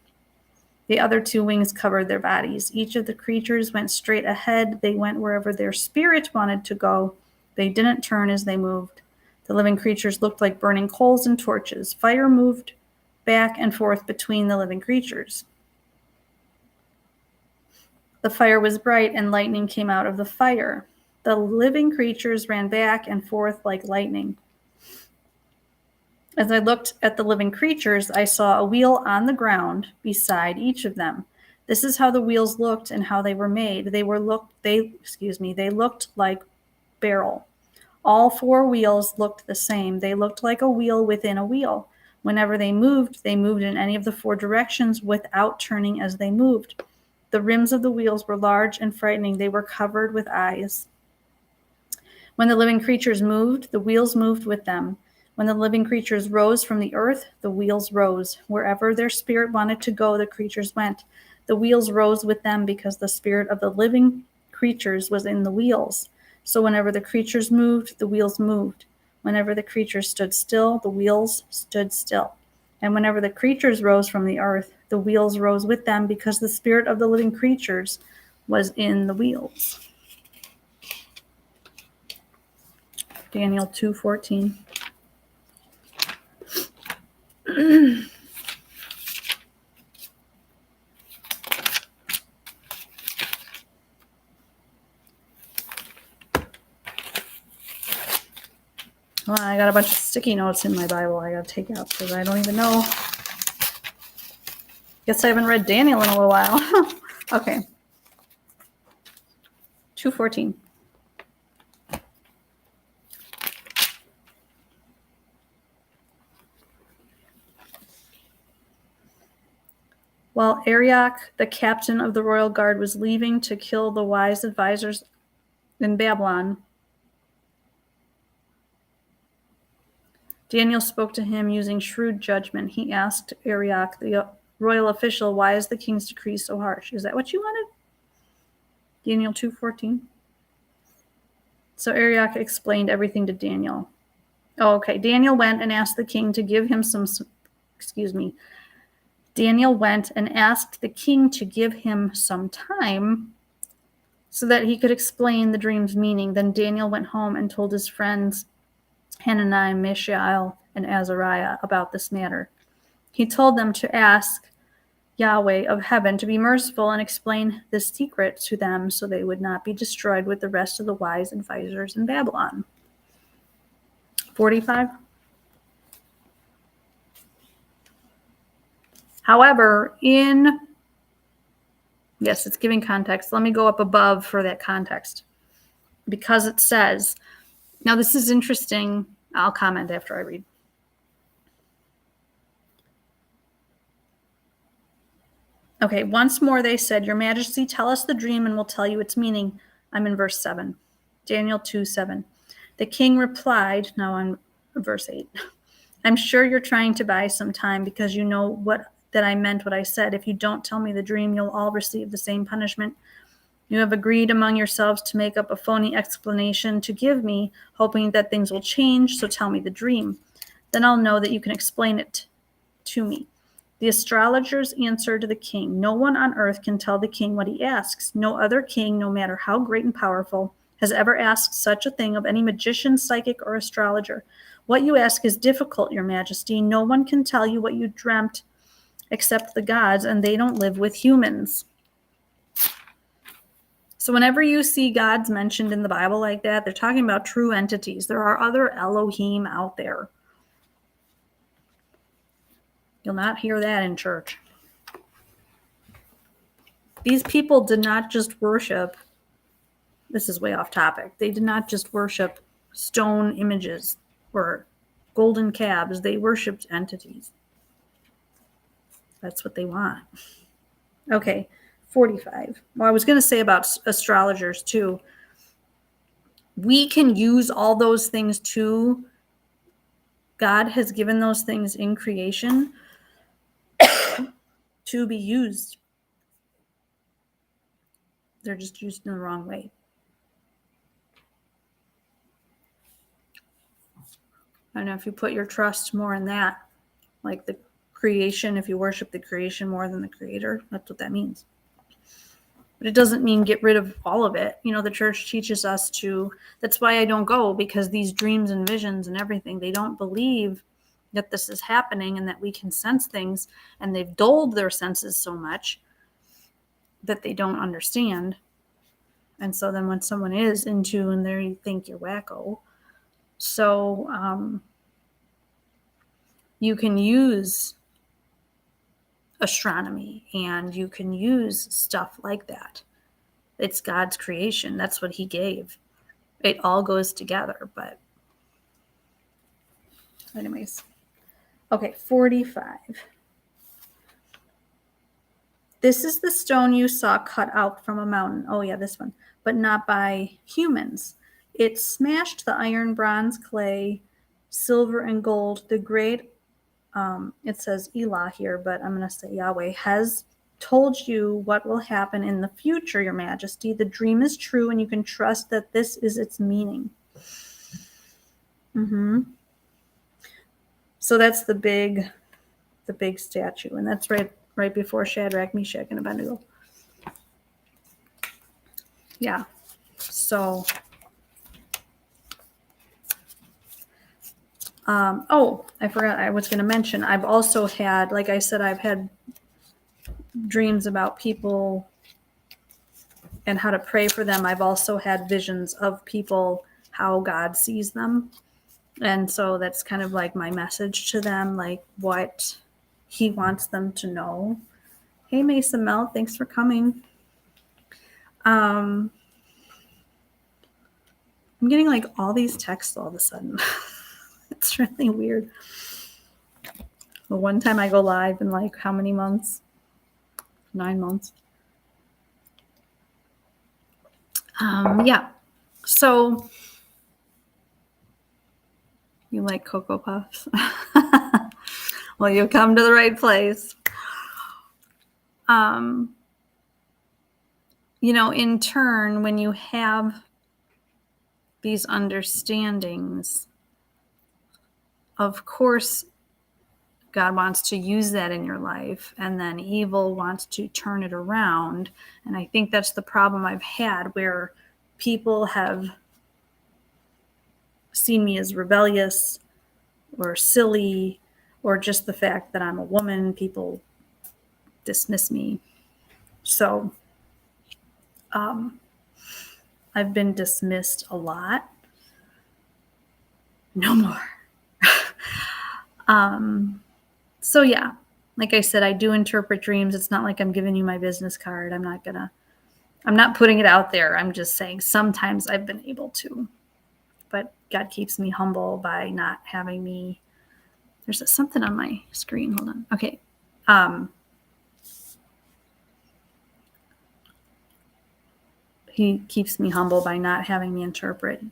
The other 2 wings covered their bodies. Each of the creatures went straight ahead. They went wherever their spirit wanted to go. They didn't turn as they moved. The living creatures looked like burning coals and torches. Fire moved back and forth between the living creatures. The fire was bright, and lightning came out of the fire. The living creatures ran back and forth like lightning. As I looked at the living creatures, I saw a wheel on the ground beside each of them. This is how the wheels looked and how they were made. They looked like beryl. All 4 wheels looked the same. They looked like a wheel within a wheel. Whenever they moved in any of the 4 directions without turning as they moved. The rims of the wheels were large and frightening. They were covered with eyes. When the living creatures moved, the wheels moved with them. When the living creatures rose from the earth, the wheels rose. Wherever their spirit wanted to go, the creatures went. The wheels rose with them because the spirit of the living creatures was in the wheels. So whenever the creatures moved, the wheels moved. Whenever the creatures stood still, the wheels stood still. And whenever the creatures rose from the earth, the wheels rose with them because the spirit of the living creatures was in the wheels. Daniel 2:14. Well, I got a bunch of sticky notes in my Bible I got to take out because I don't even know. Guess I haven't read Daniel in a little while. Okay. 2:14. While Arioch, the captain of the royal guard, was leaving to kill the wise advisors in Babylon. Daniel spoke to him using shrewd judgment. He asked Arioch, the royal official, why is the king's decree so harsh? Is that what you wanted? Daniel 2:14. So Arioch explained everything to Daniel. Oh, okay. Daniel went and asked the king to give him some, Daniel went and asked the king to give him some time so that he could explain the dream's meaning. Then Daniel went home and told his friends Hananiah, Mishael, and Azariah about this matter. He told them to ask Yahweh of heaven to be merciful and explain this secret to them so they would not be destroyed with the rest of the wise advisors in Babylon. 45. However, yes, it's giving context. Let me go up above for that context. Because it says, now this is interesting. I'll comment after I read. Okay, once more they said, Your Majesty, tell us the dream and we'll tell you its meaning. I'm in verse 7. Daniel 2:7. The king replied, now on verse 8. I'm sure you're trying to buy some time because you know that I meant what I said. If you don't tell me the dream, you'll all receive the same punishment. You have agreed among yourselves to make up a phony explanation to give me, hoping that things will change, so tell me the dream. Then I'll know that you can explain it to me. The astrologers answered the king, No one on earth can tell the king what he asks. No other king, no matter how great and powerful, has ever asked such a thing of any magician, psychic, or astrologer. What you ask is difficult, Your Majesty. No one can tell you what you dreamt except the gods, and they don't live with humans. So whenever you see gods mentioned in the Bible like that, they're talking about true entities. There are other Elohim out there. You'll not hear that in church. These people did not just worship, this is way off topic, they did not just worship stone images or golden calves. They worshipped entities. That's what they want. Okay, 45. Well, I was going to say about astrologers too. We can use all those things too. God has given those things in creation to be used. They're just used in the wrong way. I don't know if you put your trust more in that, like the creation, if you worship the creation more than the creator, that's what that means. But it doesn't mean get rid of all of it. You know, the church teaches us to, that's why I don't go, because these dreams and visions and everything, they don't believe that this is happening and that we can sense things, and they've dulled their senses so much that they don't understand. And so then when someone is in tune, they think you're wacko. So you can use astronomy and you can use stuff like that. It's God's creation. That's what he gave. It all goes together. But anyways. Okay, 45. This is the stone you saw cut out from a mountain. Oh yeah, this one. But not by humans. It smashed the iron, bronze, clay, silver, and gold. The great, it says Elah here, but I'm going to say Yahweh, has told you what will happen in the future, Your Majesty. The dream is true, and you can trust that this is its meaning. So that's the big statue, and that's right before Shadrach, Meshach, and Abednego. Yeah. So, I forgot I was going to mention, I've also had, like I said, I've had dreams about people and how to pray for them. I've also had visions of people, how God sees them. And so that's kind of like my message to them, like what he wants them to know. Hey, Mason Mel, thanks for coming. I'm getting like all these texts all of a sudden. It's really weird. The one time I go live in like how many months? 9 months. Yeah. So you like Cocoa Puffs? Well, you've come to the right place. In turn, when you have these understandings, of course, God wants to use that in your life, and then evil wants to turn it around. And I think that's the problem I've had, where people have seen me as rebellious or silly, or just the fact that I'm a woman, people dismiss me. So I've been dismissed a lot. No more. So yeah, like I said, I do interpret dreams. It's not like I'm giving you my business card. I'm not putting it out there. I'm just saying sometimes I've been able to, but God keeps me humble by not having me. There's something on my screen. Hold on. Okay. He keeps me humble by not having me interpret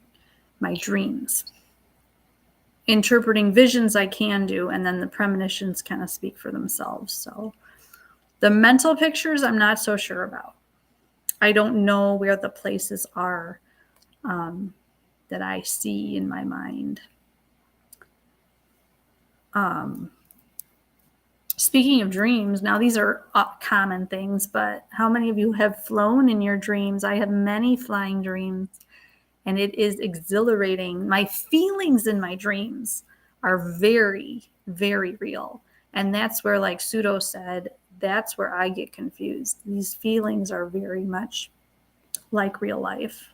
my dreams. Interpreting visions I can do, and then the premonitions kind of speak for themselves. So the mental pictures I'm not so sure about. I don't know where the places are that I see in my mind. Speaking of dreams, now these are common things, but how many of you have flown in your dreams? I have many flying dreams, and it is exhilarating. My feelings in my dreams are very, very real. And that's where, like Pseudo said, that's where I get confused. These feelings are very much like real life.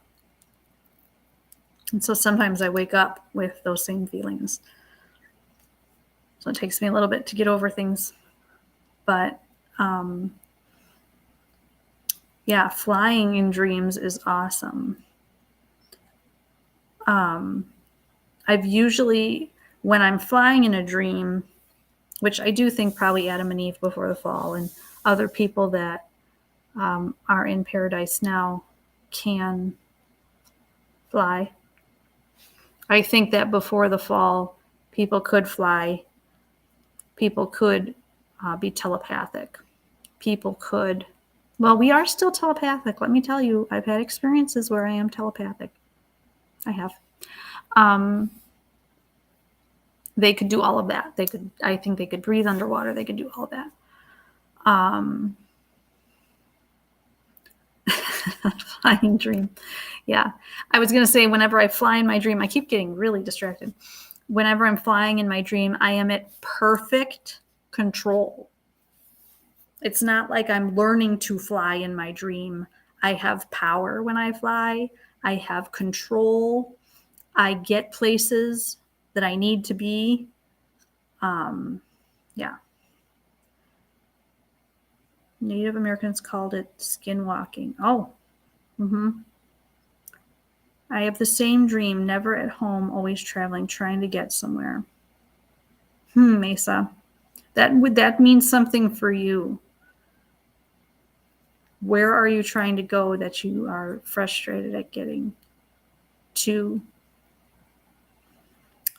And so sometimes I wake up with those same feelings. So it takes me a little bit to get over things. But yeah, flying in dreams is awesome. I've usually, when I'm flying in a dream, which I do think probably Adam and Eve before the fall and other people that are in paradise now can fly. I think that before the fall, people could fly. People could be telepathic. People could, well, we are still telepathic. Let me tell you, I've had experiences where I am telepathic. I have. They could do all of that. I think they could breathe underwater. They could do all of that. Flying dream. Yeah. I was going to say, whenever I fly in my dream, I keep getting really distracted. Whenever I'm flying in my dream, I am at perfect control. It's not like I'm learning to fly in my dream. I have power when I fly. I have control. I get places that I need to be. Yeah. Native Americans called it skinwalking. Oh. I have the same dream, never at home, always traveling, trying to get somewhere. Mesa. Would that mean something for you? Where are you trying to go that you are frustrated at getting to?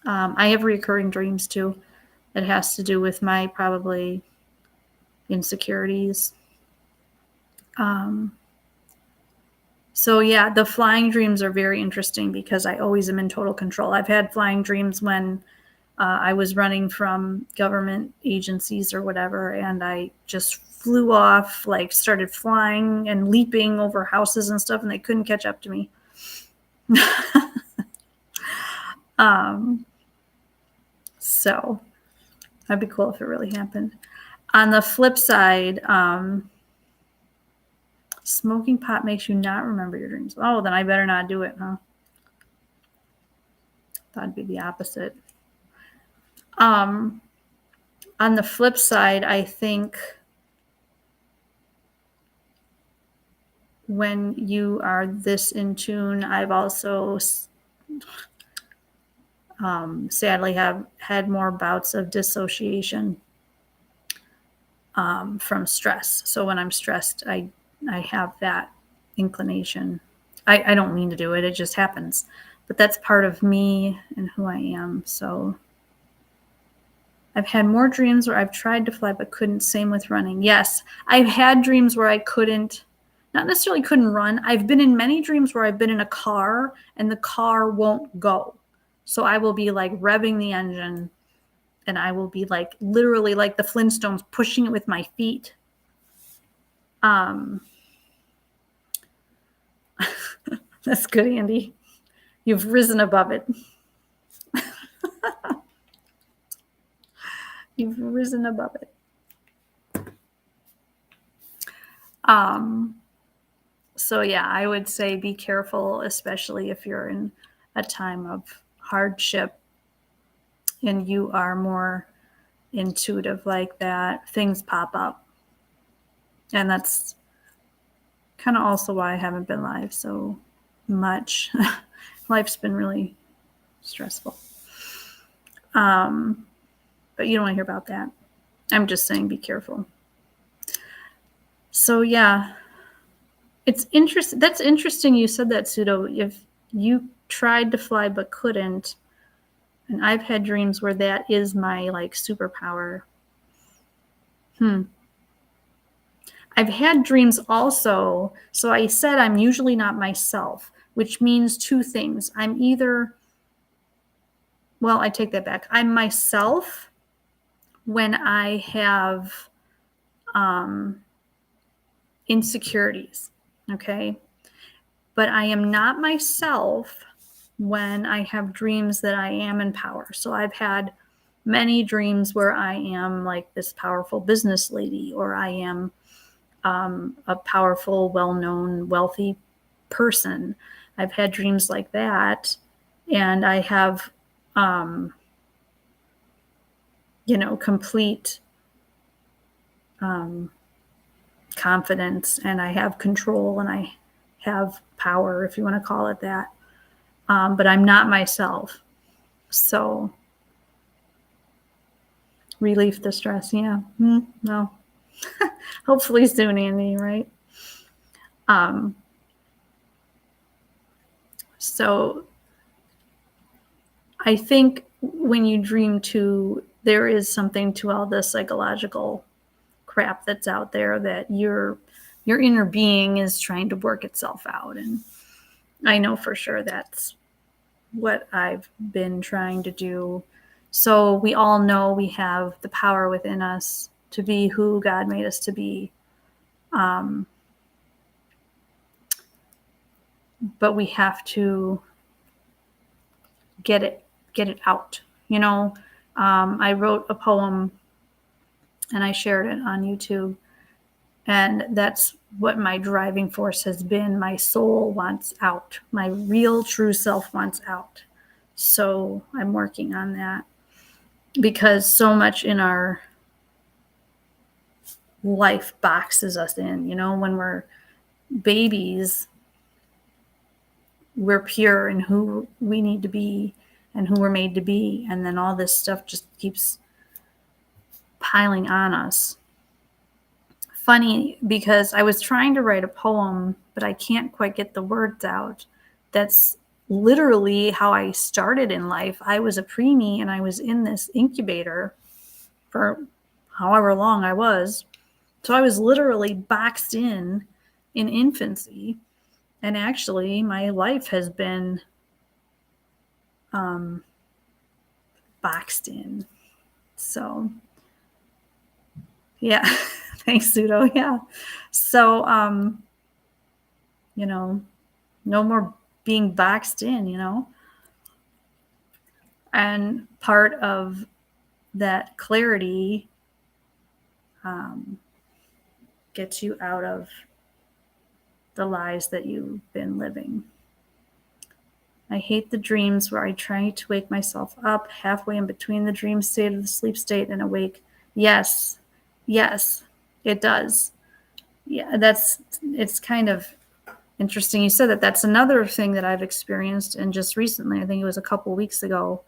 I have recurring dreams too. It has to do with my probably insecurities. So yeah, the flying dreams are very interesting because I always am in total control. I've had flying dreams when I was running from government agencies or whatever, and I just flew off, like started flying and leaping over houses and stuff, and they couldn't catch up to me. So that'd be cool if it really happened. On the flip side, smoking pot makes you not remember your dreams. Oh, then I better not do it, huh? That'd be the opposite. On the flip side, I think when you are this in tune, I've also sadly have had more bouts of dissociation from stress. So when I'm stressed, I have that inclination. I don't mean to do it. It just happens. But that's part of me and who I am. So I've had more dreams where I've tried to fly but couldn't. Same with running. Yes, I've had dreams where I couldn't, not necessarily couldn't run. I've been in many dreams where I've been in a car and the car won't go. So I will be like revving the engine and I will be like literally like the Flintstones pushing it with my feet. That's good, Andy. You've risen above it. You've risen above it. So yeah, I would say be careful, especially if you're in a time of hardship and you are more intuitive like that. Things pop up. And that's kind of also why I haven't been live so much. Life's been really stressful. But you don't want to hear about that. I'm just saying be careful. So yeah, it's interesting. That's interesting you said that, Pseudo. If you tried to fly but couldn't, and I've had dreams where that is my like superpower. I've had dreams also. So I said I'm usually not myself, which means two things. I'm either, well, I take that back. I'm myself when I have insecurities, okay? But I am not myself when I have dreams that I am in power. So I've had many dreams where I am like this powerful business lady, or I am a powerful, well-known, wealthy person. I've had dreams like that, and I have, complete confidence, and I have control, and I have power, if you want to call it that. But I'm not myself. So relief the stress. Yeah. No. Hopefully soon, Andy, right? So I think when you dream too, there is something to all the psychological crap that's out there that your inner being is trying to work itself out. And I know for sure that's what I've been trying to do. So we all know we have the power within us to be who God made us to be. But we have to get it out. I wrote a poem and I shared it on YouTube. And that's what my driving force has been. My soul wants out. My real, true self wants out. So I'm working on that, because so much in our life boxes us in. When we're babies, we're pure in who we need to be and who we're made to be. And then all this stuff just keeps piling on us. Funny, because I was trying to write a poem, but I can't quite get the words out. That's literally how I started in life. I was a preemie and I was in this incubator for however long I was. So I was literally boxed in infancy. And actually, my life has been boxed in. So, yeah. Thanks, Pseudo. Yeah. So, no more being boxed in, And part of that clarity gets you out of the lies that you've been living. I hate the dreams where I try to wake myself up halfway in between the dream state of the sleep state and awake. Yes, it does. Yeah, it's kind of interesting you said that. That's another thing that I've experienced, and just recently, I think it was a couple weeks ago,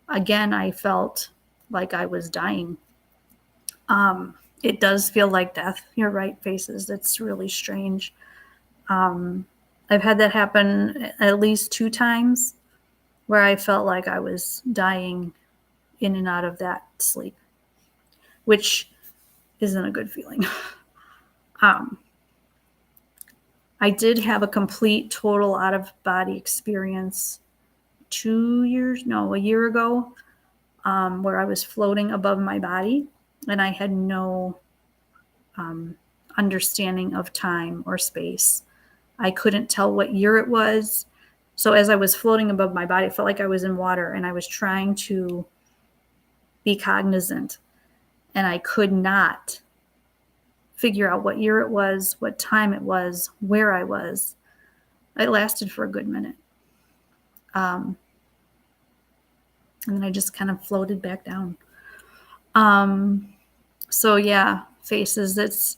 again, I felt like I was dying. It does feel like death. You're right, Faces. It's really strange. I've had that happen at least 2 times where I felt like I was dying in and out of that sleep, which isn't a good feeling. I did have a complete, total out of body experience a year ago, where I was floating above my body and I had no understanding of time or space. I couldn't tell what year it was. So as I was floating above my body, it felt like I was in water and I was trying to be cognizant and I could not figure out what year it was, what time it was, where I was. It lasted for a good minute. And then I just kind of floated back down. So yeah, faces, it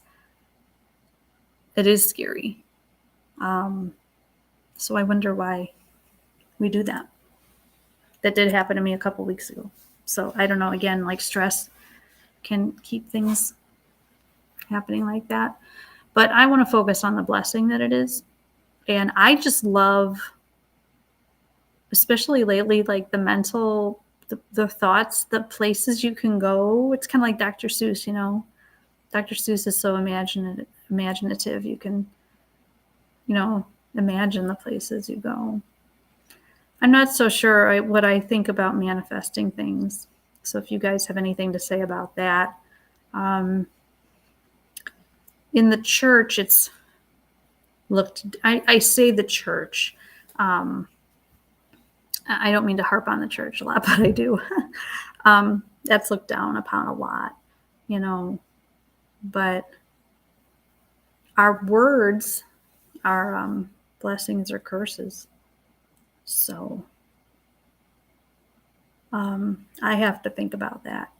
is scary. So I wonder why we do that. That did happen to me a couple weeks ago. So I don't know, again, like stress can keep things happening like that. But I want to focus on the blessing that it is. And I just love, especially lately, like the mental, the thoughts, the places you can go. It's kind of like Dr. Seuss, you know. Dr. Seuss is so imaginative. You can, imagine the places you go. I'm not so sure what I think about manifesting things. So if you guys have anything to say about that. In the church, it's I say the church. I don't mean to harp on the church a lot, but I do. That's looked down upon a lot, but our words are blessings or curses. So I have to think about that.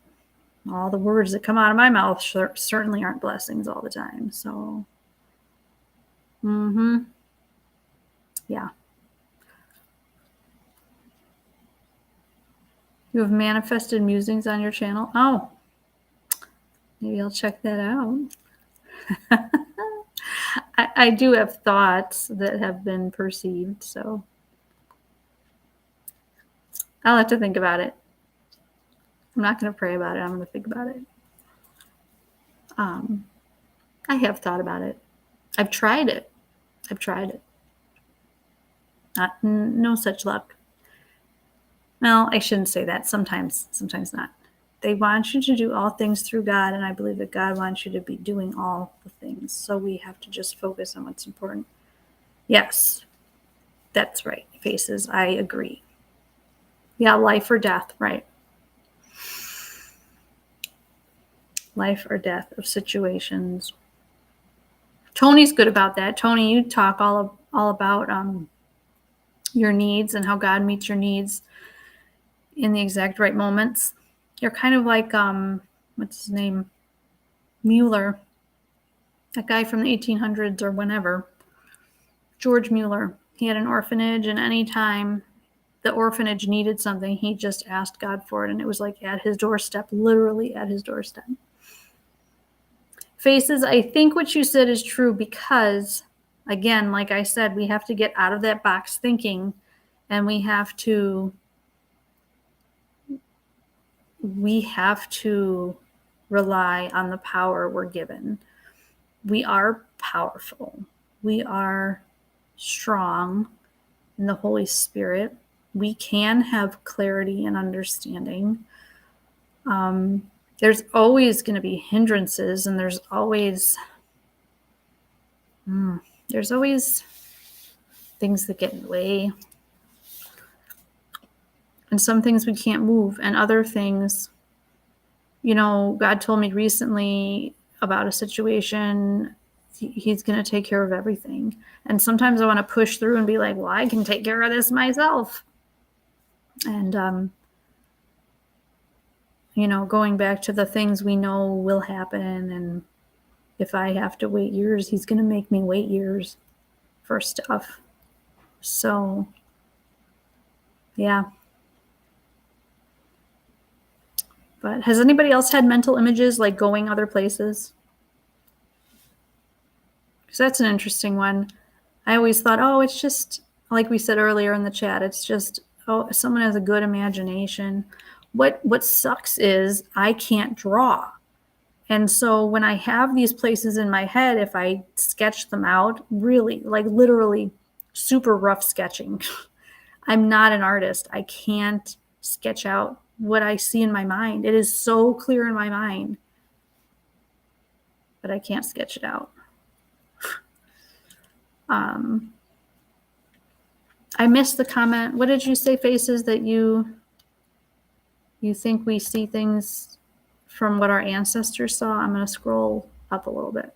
All the words that come out of my mouth certainly aren't blessings all the time. So, yeah. You have manifested musings on your channel? Oh, maybe I'll check that out. I do have thoughts that have been perceived, so I'll have to think about it. I'm not going to pray about it. I'm going to think about it. I have thought about it. I've tried it. No such luck. Well, I shouldn't say that. Sometimes not. They want you to do all things through God, and I believe that God wants you to be doing all the things. So we have to just focus on what's important. Yes, that's right. Faces, I agree. Yeah, life or death, right. Life or death of situations. Tony's good about that. Tony, you talk all about your needs and how God meets your needs in the exact right moments. You're kind of like, what's his name? Mueller. That guy from the 1800s or whenever. George Mueller. He had an orphanage, and anytime the orphanage needed something, he just asked God for it, and it was like at his doorstep, literally at his doorstep. Faces, I think what you said is true because, again, like I said, we have to get out of that box thinking, and we have to rely on the power we're given. We are powerful. We are strong in the Holy Spirit. We can have clarity and understanding. There's always going to be hindrances, and there's always things that get in the way. And some things we can't move, and other things, God told me recently about a situation. He's going to take care of everything. And sometimes I want to push through and be like, well, I can take care of this myself. And, going back to the things we know will happen. And if I have to wait years, he's going to make me wait years for stuff. So, yeah. But has anybody else had mental images like going other places? Because that's an interesting one. I always thought, oh, it's just like we said earlier in the chat, it's just, oh, someone has a good imagination. What sucks is I can't draw. And so when I have these places in my head, if I sketch them out, really, like literally super rough sketching, I'm not an artist. I can't sketch out what I see in my mind. It is so clear in my mind, but I can't sketch it out. I missed the comment. What did you say, Faces, that you think we see things from what our ancestors saw? I'm going to scroll up a little bit.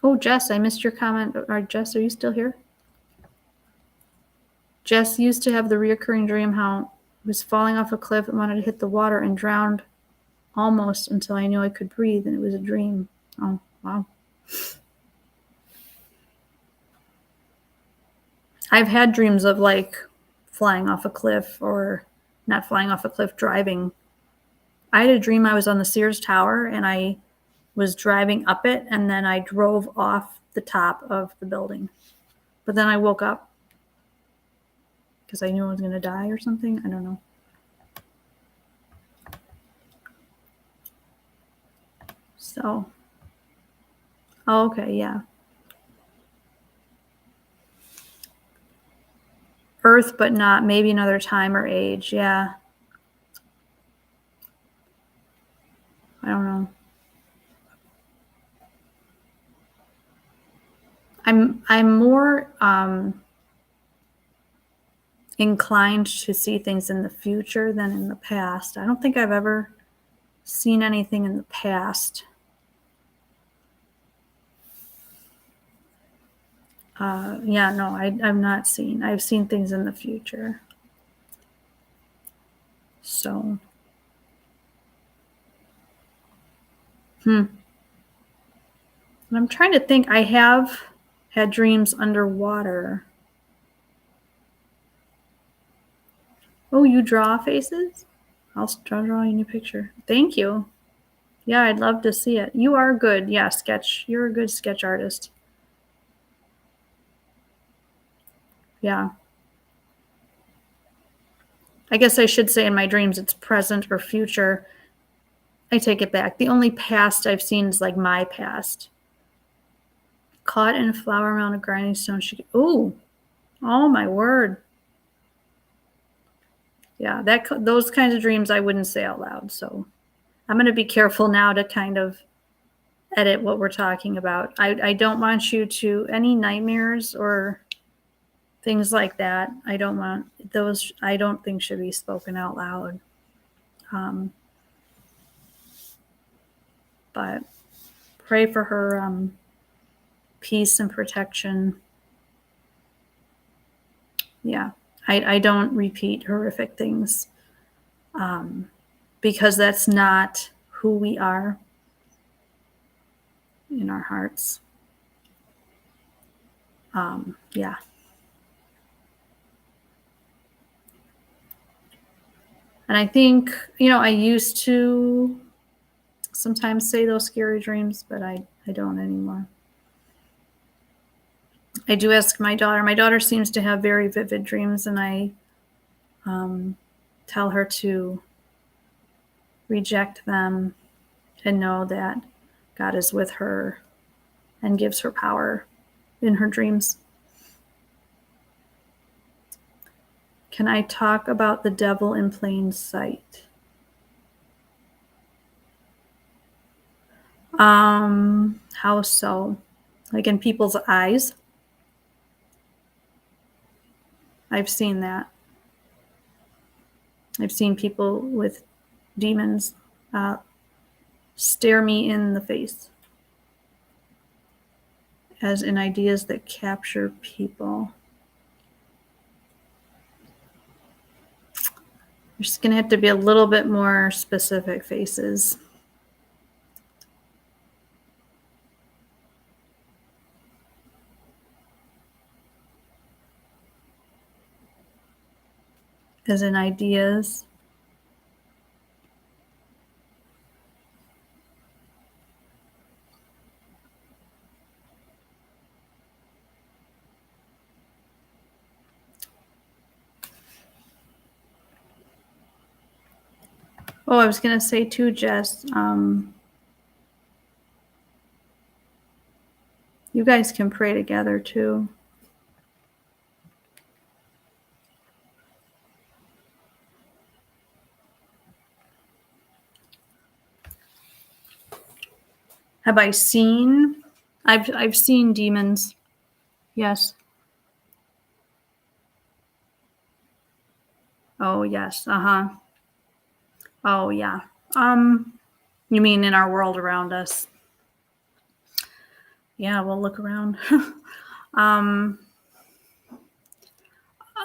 Oh, Jess, I missed your comment. Jess, are you still here? Jess used to have the reoccurring dream how he was falling off a cliff and wanted to hit the water and drowned almost until I knew I could breathe, and it was a dream. Oh, wow. I've had dreams of like flying off a cliff, or not flying off a cliff, driving. I had a dream I was on the Sears Tower and I was driving up it, and then I drove off the top of the building. But then I woke up because I knew I was going to die or something. I don't know. So, oh, okay, yeah. Earth, but not maybe another time or age. Yeah. I don't know. I'm more inclined to see things in the future than in the past. I don't think I've ever seen anything in the past. Yeah, no, I've not seen. I've seen things in the future. So, And I'm trying to think. I have had dreams underwater. Oh, you draw, Faces? I'll draw you a new picture. Thank you. Yeah, I'd love to see it. You are good. Yeah, sketch. You're a good sketch artist. Yeah. I guess I should say in my dreams it's present or future. I take it back. The only past I've seen is like my past. Caught in a flower around a grinding stone. Ooh. Oh my word. Yeah, those kinds of dreams I wouldn't say out loud. So I'm going to be careful now to kind of edit what we're talking about. I don't want you to, any nightmares or things like that, I don't want those, I don't think should be spoken out loud. But pray for her peace and protection. Yeah, I don't repeat horrific things because that's not who we are in our hearts. Yeah. And I think, I used to sometimes say those scary dreams, but I don't anymore. I do ask my daughter. My daughter seems to have very vivid dreams, and I tell her to reject them and know that God is with her and gives her power in her dreams. Can I talk about the devil in plain sight? How so? Like in people's eyes? I've seen that. I've seen people with demons stare me in the face, as in ideas that capture people. You're just going to have to be a little bit more specific, Faces. As in ideas. Oh, I was going to say too, Jess, you guys can pray together too. Have I seen? I've seen demons. Yes. Oh, yes. Uh-huh. Oh, yeah. You mean in our world around us? Yeah, we'll look around. um,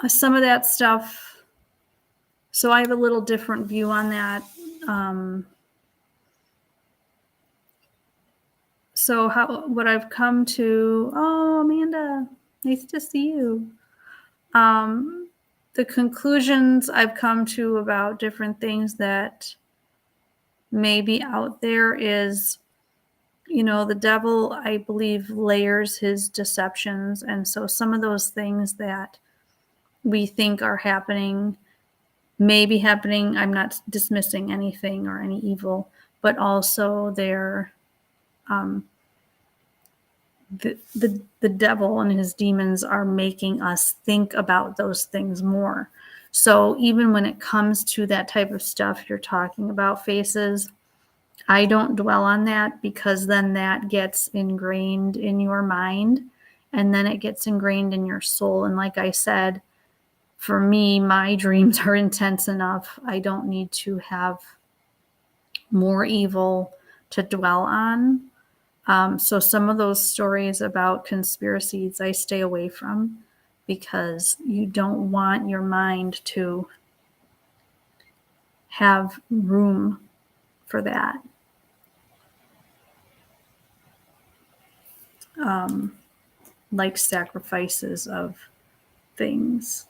some of that stuff. So I have a little different view on that. So what I've come to, oh, Amanda, nice to see you. The conclusions I've come to about different things that may be out there is, the devil, I believe, layers his deceptions. And so some of those things that we think are happening may be happening. I'm not dismissing anything or any evil, but also they're the devil and his demons are making us think about those things more. So even when it comes to that type of stuff you're talking about, faces, I don't dwell on that, because then that gets ingrained in your mind and then it gets ingrained in your soul. And like I said, for me, my dreams are intense enough. I don't need to have more evil to dwell on. So some of those stories about conspiracies I stay away from, because you don't want your mind to have room for that. Like sacrifices of things.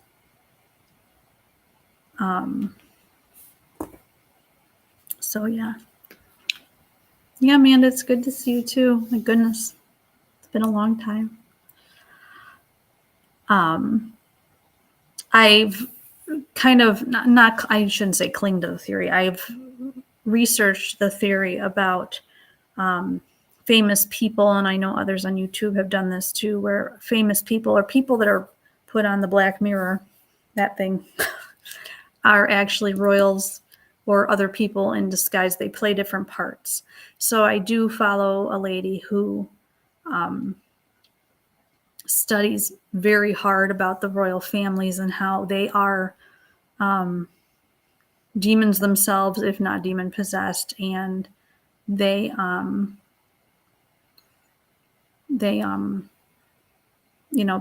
So yeah. Yeah, Amanda, it's good to see you too. My goodness. It's been a long time. I've kind of not I shouldn't say cling to the theory. I've researched the theory about famous people, and I know others on YouTube have done this too, where famous people or people that are put on the Black Mirror, that thing, are actually royals or other people in disguise. They play different parts. So I do follow a lady who studies very hard about the royal families and how they are demons themselves, if not demon possessed, and they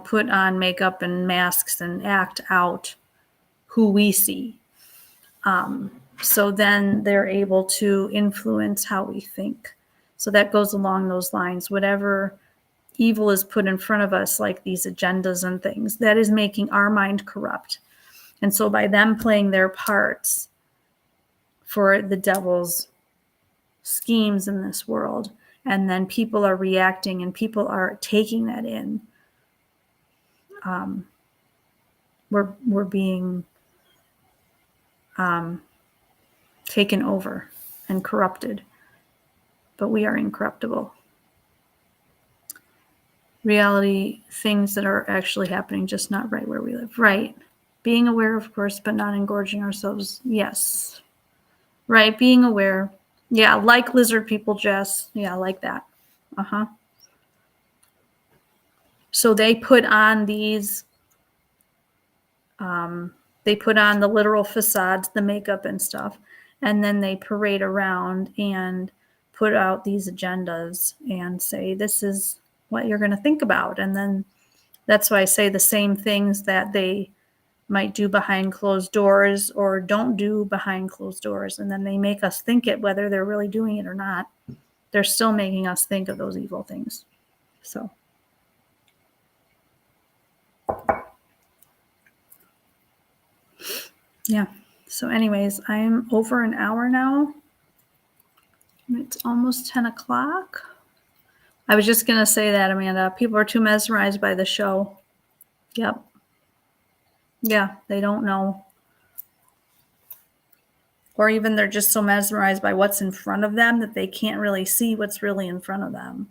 put on makeup and masks and act out who we see. So then they're able to influence how we think. So that goes along those lines. Whatever evil is put in front of us, like these agendas and things, that is making our mind corrupt. And so by them playing their parts for the devil's schemes in this world, and then people are reacting and people are taking that in, we're being taken over and corrupted. But we are incorruptible. Reality, things that are actually happening, just not right where we live. Right. Being aware, of course, but not engorging ourselves. Yes. Right. Being aware. Yeah. Like lizard people, Jess. Yeah. Like that. Uh-huh. So they put on these, they put on the literal facades, the makeup and stuff, and then they parade around and put out these agendas and say, this is what you're going to think about. And then that's why I say the same things that they might do behind closed doors or don't do behind closed doors. And then they make us think it, whether they're really doing it or not. They're still making us think of those evil things. So. Yeah. So anyways, I'm over an hour now. It's almost 10 o'clock. I was just going to say that, Amanda. People are too mesmerized by the show. Yep. Yeah, they don't know. or even they're just so mesmerized by what's in front of them that they can't really see what's really in front of them.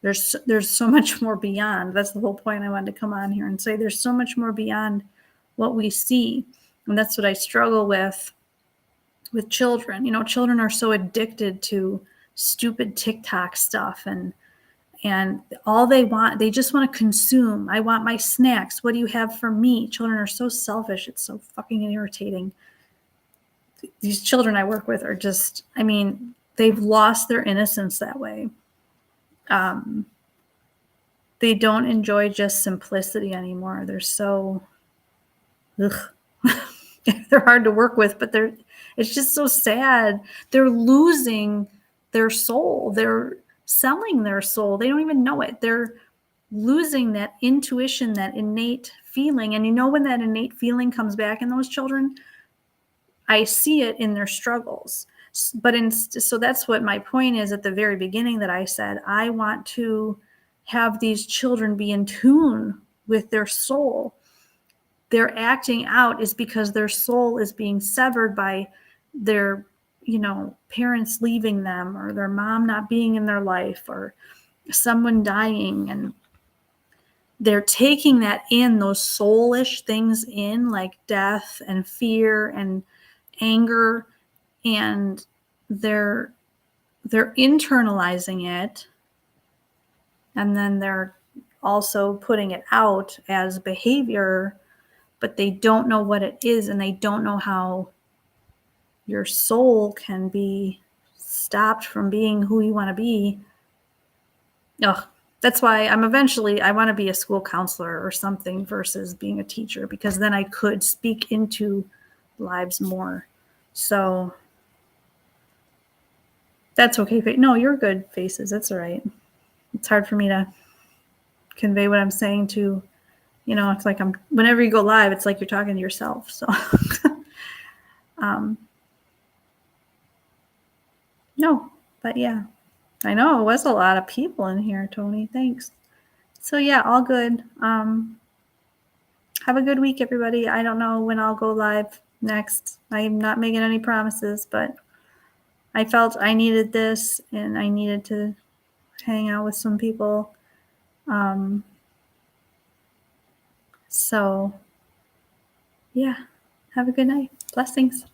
There's so much more beyond. That's the whole point I wanted to come on here and say there's so much more beyond what we see. And that's what I struggle with children. You know, children are so addicted to stupid TikTok stuff and all they just want to consume. I want my snacks. What do you have for me? Children are so selfish. It's so fucking irritating. These children I work with are just, I mean, they've lost their innocence that way. They don't enjoy just simplicity anymore. They're so, ugh. They're hard to work with, but it's just so sad. They're losing their soul. They're selling their soul. They don't even know it. They're losing that intuition, that innate feeling. And you know, when that innate feeling comes back in those children, I see it in their struggles. So that's what my point is at the very beginning that I said, I want to have these children be in tune with their soul. Their acting out is because their soul is being severed by their, you know, parents leaving them, or their mom not being in their life, or someone dying. And they're taking that in, those soulish things in, like death and fear and anger, and they're internalizing it, and then they're also putting it out as behavior, but they don't know what it is, and they don't know how your soul can be stopped from being who you want to be. Ugh. That's why I want to be a school counselor or something versus being a teacher, because then I could speak into lives more. So that's okay. No, you're good, Faces. That's all right. It's hard for me to convey what I'm saying to, you know, it's like whenever you go live, it's like you're talking to yourself. So, no, but yeah, I know it was a lot of people in here, Tony. Thanks. So yeah, all good. Have a good week, everybody. I don't know when I'll go live next. I'm not making any promises, but I felt I needed this, and I needed to hang out with some people. So yeah, have a good night. Blessings.